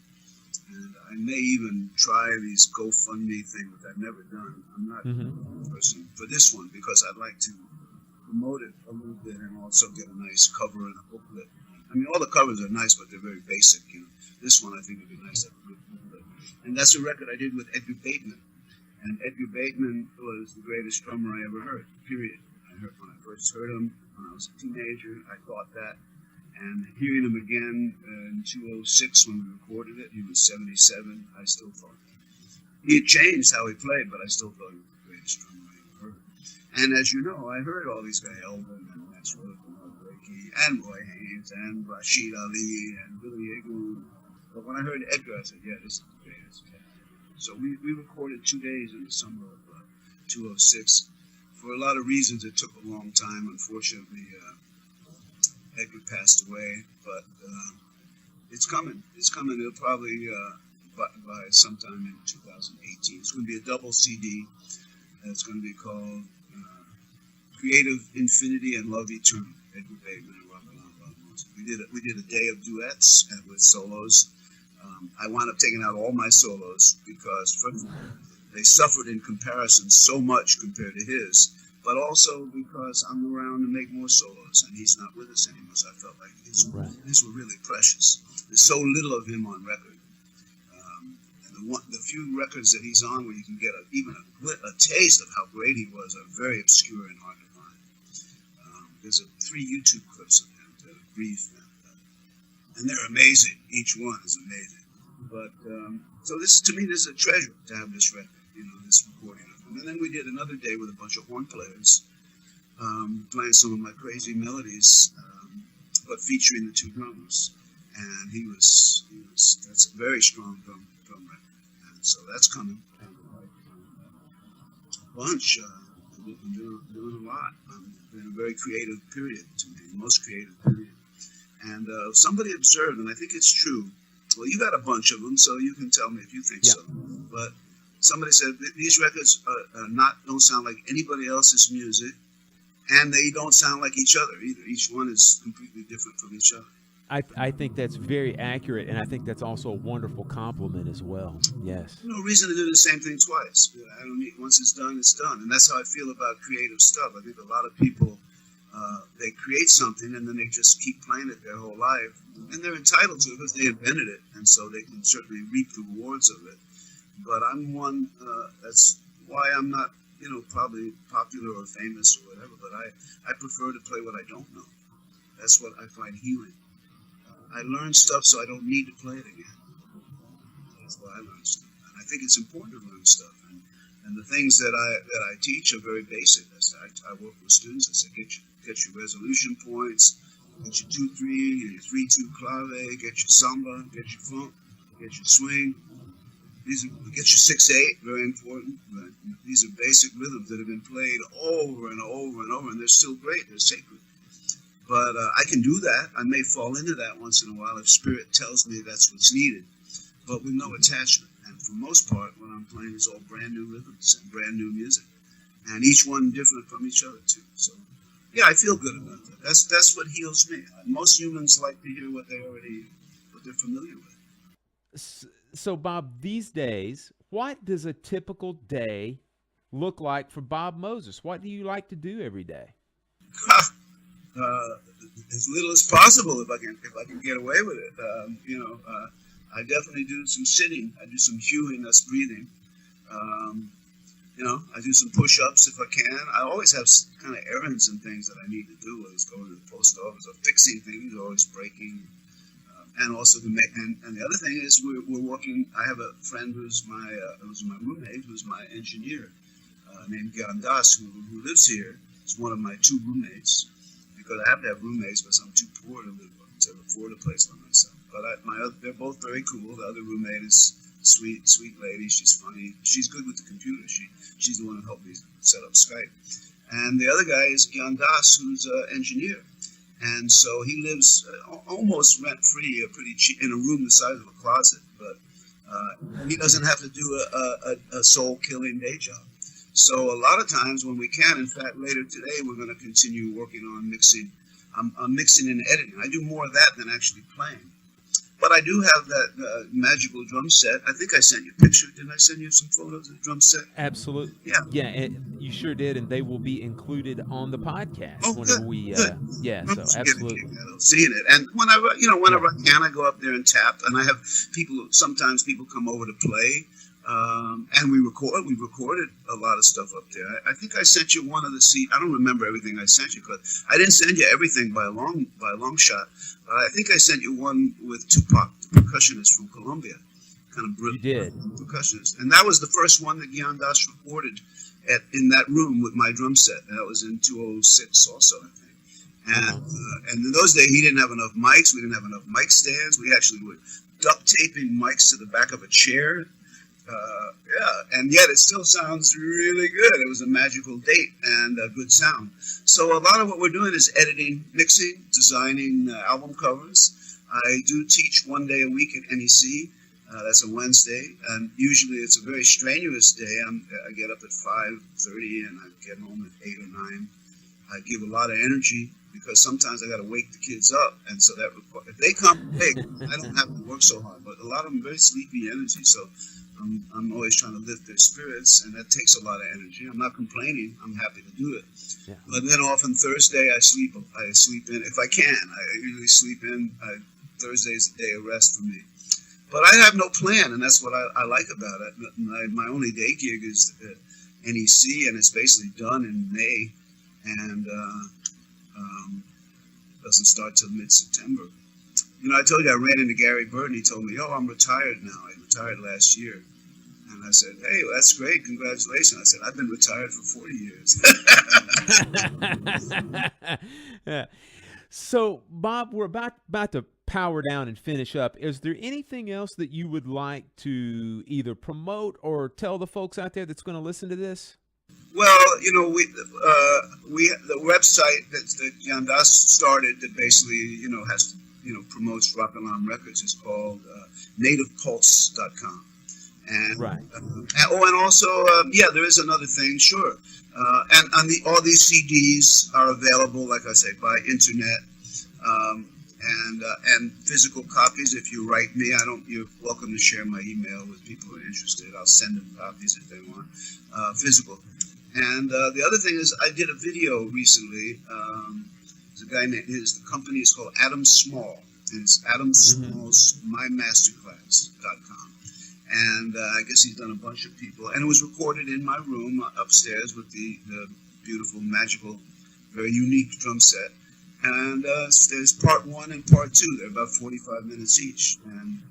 and I may even try these GoFundMe things that I've never done. I'm not a person for this one because I'd like to promote it a little bit and also get a nice cover and a booklet. I mean, all the covers are nice, but they're very basic. You know, this one I think would be nice to have a good booklet. And that's a record I did with Edgar Bateman. And Edgar Bateman was the greatest drummer I ever heard, period. When I first heard him when I was a teenager, I thought that. And hearing him again in 2006 when we recorded it, he was 77, I still thought. He had changed how he played, but I still thought he was the greatest drummer I ever heard. And as you know, I heard all these guys, Elvin and Max Rook and Art Blakey and Roy Haynes and Rashid Ali and Billy Eagle. But when I heard Edgar, I said, yeah, this is the greatest. So we recorded 2 days in the summer of 2006. For a lot of reasons, it took a long time. Unfortunately, Edgar passed away, but it's coming. It's coming. It'll probably by sometime in 2018. It's going to be a double CD. It's going to be called Creative Infinity and Love Eternal. Edgar Bateman and Robert Lombard. We did a day of duets and with solos. I wound up taking out all my solos because, first of all, they suffered in comparison so much compared to his, but also because I'm around to make more solos, and he's not with us anymore, so I felt like his were really precious. There's so little of him on record. And the few records that he's on where you can get even a taste of how great he was are very obscure and hard to find. There's 3 YouTube clips of him that are brief, and they're amazing. Each one is amazing. But so this, to me, this is a treasure to have this record, this recording of him. And then we did another day with a bunch of horn players, playing some of my crazy melodies, but featuring the 2 drummers. And that's a very strong drum record. And so that's coming. A bunch. I've been doing a lot. It's been a very creative period to me, the most creative period. And somebody observed, and I think it's true. Well, you got a bunch of them, so you can tell me if you think so. But somebody said these records don't sound like anybody else's music, and they don't sound like each other either. Each one is completely different from each other. I think that's very accurate, and I think that's also a wonderful compliment as well. Yes. No reason to do the same thing twice. I don't need, once it's done, and that's how I feel about creative stuff. I think a lot of people they create something and then they just keep playing it their whole life, and they're entitled to it because they invented it, and so they can certainly reap the rewards of it. But I'm one. That's why I'm not, probably popular or famous or whatever. But I prefer to play what I don't know. That's what I find healing. I learn stuff so I don't need to play it again. That's why I learn stuff, and I think it's important to learn stuff. And the things that I teach are very basic. I work with students. I say get your resolution points, get your 2/3, your 3/2 clave, get your samba, get your funk, get your swing. Get your 6/8, very important. But these are basic rhythms that have been played over and over and over, and they're still great. They're sacred. But I can do that. I may fall into that once in a while if spirit tells me that's what's needed, but with no attachment. And for the most part, what I'm playing is all brand new rhythms and brand new music, and each one different from each other too. So, yeah, I feel good about that. That's what heals me. Most humans like to hear what they're familiar with. So, Bob, these days, what does a typical day look like for Bob Moses? What do you like to do every day? uh, as little as possible if I can get away with it. I definitely do some sitting. I do some hewing, that's breathing. I do some push-ups if I can. I always have kind of errands and things that I need to do, whether it's going to the post office or fixing things, or always breaking. And also and the other thing is we're working. I have a friend who's my roommate, who's my engineer, named Gyan Das, who lives here. He's one of my two roommates, because I have to have roommates because I'm too poor to afford a place by myself. But they're both very cool. The other roommate is sweet lady. She's funny. She's good with the computer. She's the one who helped me set up Skype. And the other guy is Gyan Das, who's an engineer. And so he lives almost rent-free, pretty cheap, in a room the size of a closet. But he doesn't have to do a soul-killing day job. So a lot of times when we can, in fact, later today, we're going to continue working on mixing. I'm mixing and editing. I do more of that than actually playing. But I do have that magical drum set. I think I sent you a picture. Didn't I send you some photos of the drum set? Absolutely. Yeah. Yeah, and you sure did, and they will be included on the podcast whenever we. Good. Yeah, I'm so just absolutely. getting a kick out of seeing it. And whenever I can, I go up there and tap. And I have people. Sometimes people come over to play. And we recorded a lot of stuff up there. I think I sent you one of the I don't remember everything I sent you, because I didn't send you everything by a long shot. But I think I sent you one with Tupac, the percussionist from Colombia, kind of brilliant percussionist. And that was the first one that Gyan Das recorded in that room with my drum set. And that was in 2006 also, I think. And in those days, he didn't have enough mics. We didn't have enough mic stands. We actually were duct taping mics to the back of a chair. And yet it still sounds really good. It was a magical date and a good sound. So a lot of what we're doing is editing, mixing, designing album covers. I do teach 1 day a week at NEC. That's a Wednesday, and usually it's a very strenuous day. I get up at 5:30 and I get home at 8 or 9. I give a lot of energy because sometimes I got to wake the kids up, and so that if they come big, I don't have to work so hard. But a lot of them very sleepy energy, so I'm always trying to lift their spirits, and that takes a lot of energy. I'm not complaining. I'm happy to do it. Yeah. But then often Thursday I sleep in if I can. I usually sleep in. Thursday's a day of rest for me. But I have no plan, and that's what I like about it. My only day gig is NEC, and it's basically done in May, and doesn't start till mid-September. I told you I ran into Gary Bird, and he told me, "Oh, I'm retired now. I retired last year." And I said, "Hey, well, that's great. Congratulations." I said, "I've been retired for 40 years." Yeah. So, Bob, we're about to power down and finish up. Is there anything else that you would like to either promote or tell the folks out there that's going to listen to this? Well, we the website that Gyan Das started that basically has promotes Rock Alarm Records is called nativepulse.com. And right. And also there is another thing, sure. And all these CDs are available, like I say, by internet. And physical copies. If you write me, you're welcome to share my email with people who are interested. I'll send them copies if they want, physical. And the other thing is, I did a video recently. There's a guy the company is called Adam Small, and it's Adam Small's mymasterclass.com. And I guess he's done a bunch of people, and it was recorded in my room upstairs with the beautiful, magical, very unique drum set. And there's part 1 and part 2. They're about 45 minutes each. And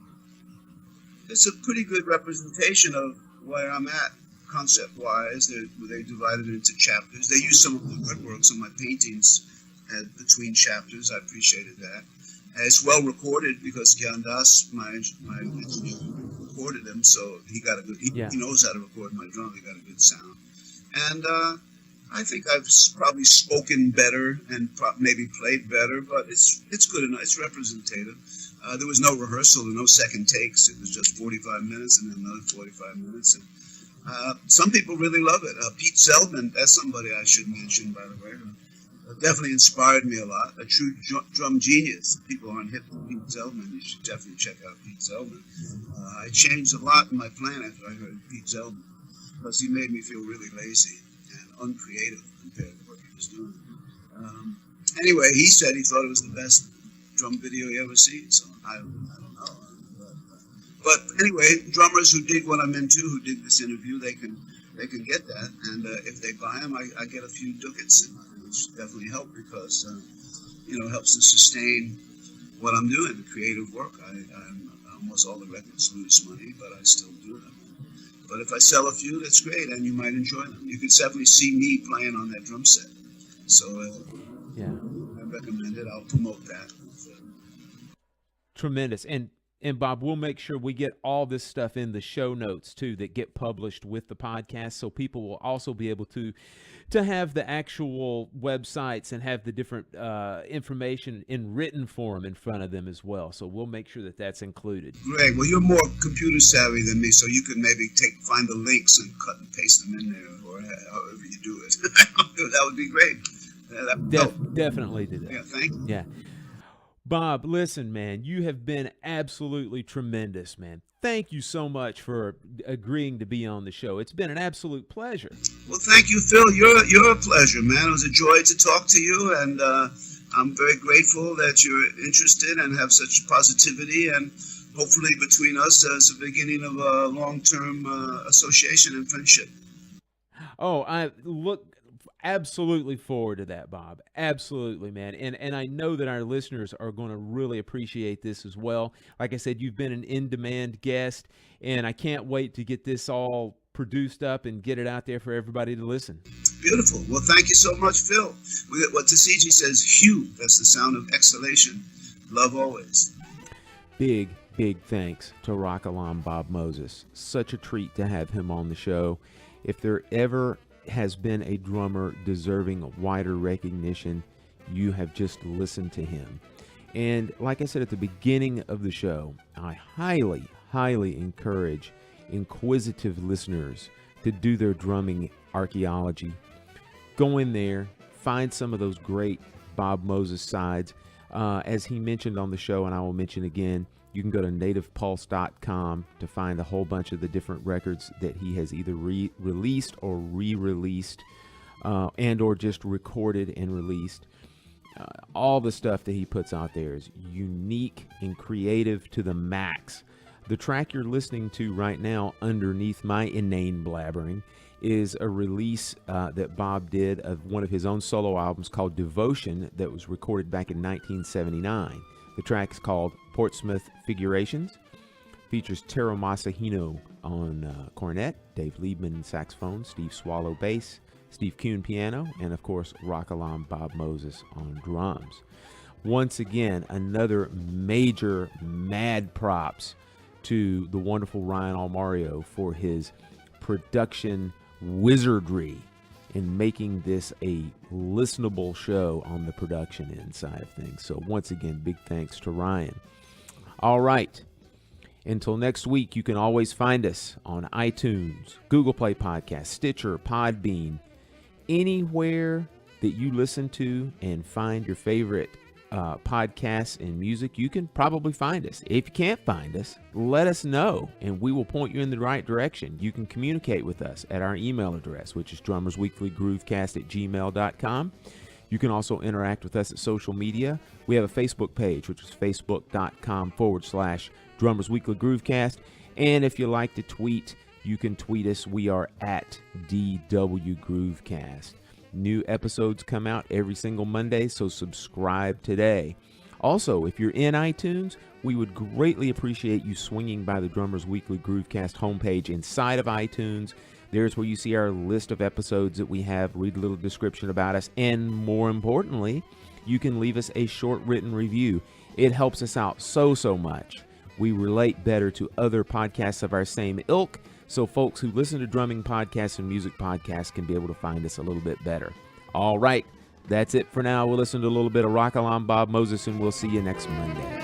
it's a pretty good representation of where I'm at concept-wise. They divided it into chapters. They used some of the artwork, some of my paintings between chapters. I appreciated that. And it's well recorded because Gyan Das, my engineer, recorded them, so he got a good. He knows how to record my drum. He got a good sound. And I think I've probably spoken better and maybe played better, but it's good enough. It's representative. There was no rehearsal and no second takes. It was just 45 minutes and then another 45 minutes. And some people really love it. Pete Zeldman, that's somebody I should mention, by the way. definitely inspired me a lot. A true drum genius. People aren't hip to Pete Zeldman. You should definitely check out Pete Zeldman. I changed a lot in my plan after I heard Pete Zeldman, because he made me feel really lazy and uncreative compared to what he was doing. Anyway, he said he thought it was the best drum video he ever seen, so I don't know. But anyway, drummers who dig what I'm into, who dig this interview, they can get that, and if they buy them, I get a few ducats, which definitely help, because it helps to sustain what I'm doing, creative work. Almost all the records lose money, but I still do them. But if I sell a few, that's great, and you might enjoy them. You can definitely see me playing on that drum set. So yeah, I recommend it. I'll promote that. Tremendous. And Bob, we'll make sure we get all this stuff in the show notes too that get published with the podcast, so people will also be able to have the actual websites and have the different information in written form in front of them as well. So we'll make sure that that's included. Great. Well, you're more computer savvy than me, so you could maybe find the links and cut and paste them in there, or however you do it. That would be great. Definitely do that. Yeah, thank you. Yeah. Bob, listen, man, you have been absolutely tremendous, man. Thank you so much for agreeing to be on the show. It's been an absolute pleasure. Well, thank you, Phil. You're a pleasure, man. It was a joy to talk to you, and I'm very grateful that you're interested and have such positivity, and hopefully between us as the beginning of a long-term association and friendship. Oh, I look absolutely forward to that, Bob. Absolutely, man. And I know that our listeners are going to really appreciate this as well. Like I said, you've been an in-demand guest, and I can't wait to get this all produced up and get it out there for everybody to listen. Beautiful. Well, thank you so much, Phil. What Tasiji says, Hugh, that's the sound of exhalation. Love always. Big thanks to Kalam Bob Moses. Such a treat to have him on the show. If there ever has been a drummer deserving wider recognition, you have just listened to him. And like I said at the beginning of the show, I highly encourage inquisitive listeners to do their drumming archaeology. Go in there, find some of those great Bob Moses sides. As he mentioned on the show, and I will mention again, you can go to nativepulse.com to find a whole bunch of the different records that he has either released or re-released, and or just recorded and released. All the stuff that he puts out there is unique and creative to the max. The track you're listening to right now, underneath my inane blabbering, is a release that Bob did of one of his own solo albums called Devotion that was recorded back in 1979. The track is called Portsmouth Figurations. Features Tero Masahino on cornet, Dave Liebman saxophone, Steve Swallow bass, Steve Kuhn piano, and of course Kalam Bob Moses on drums. Once again, another major mad props to the wonderful Ryan Almario for his production wizardry in making this a listenable show on the production end side of things. So once again, big thanks to Ryan. All right. Until next week, you can always find us on iTunes, Google Play Podcast, Stitcher, Podbean, anywhere that you listen to and find your favorite podcasts and music. You can probably find us. If you can't find us, let us know and we will point you in the right direction. You can communicate with us at our email address, which is drummersweeklygroovecast@gmail.com. You can also interact with us at social media. We have a Facebook page, which is facebook.com/drummersweeklygroovecast. And if you like to tweet, you can tweet us. We are at DWGroovecast. New episodes come out every single Monday, so subscribe today. Also, if you're in iTunes, we would greatly appreciate you swinging by the Drummers Weekly Groovecast homepage inside of iTunes. There's where you see our list of episodes that we have, read a little description about us, and more importantly, you can leave us a short written review. It helps us out so much. We relate better to other podcasts of our same ilk, so folks who listen to drumming podcasts and music podcasts can be able to find us a little bit better. All right, that's it for now. We'll listen to a little bit of Kalam Bob Moses, and we'll see you next Monday.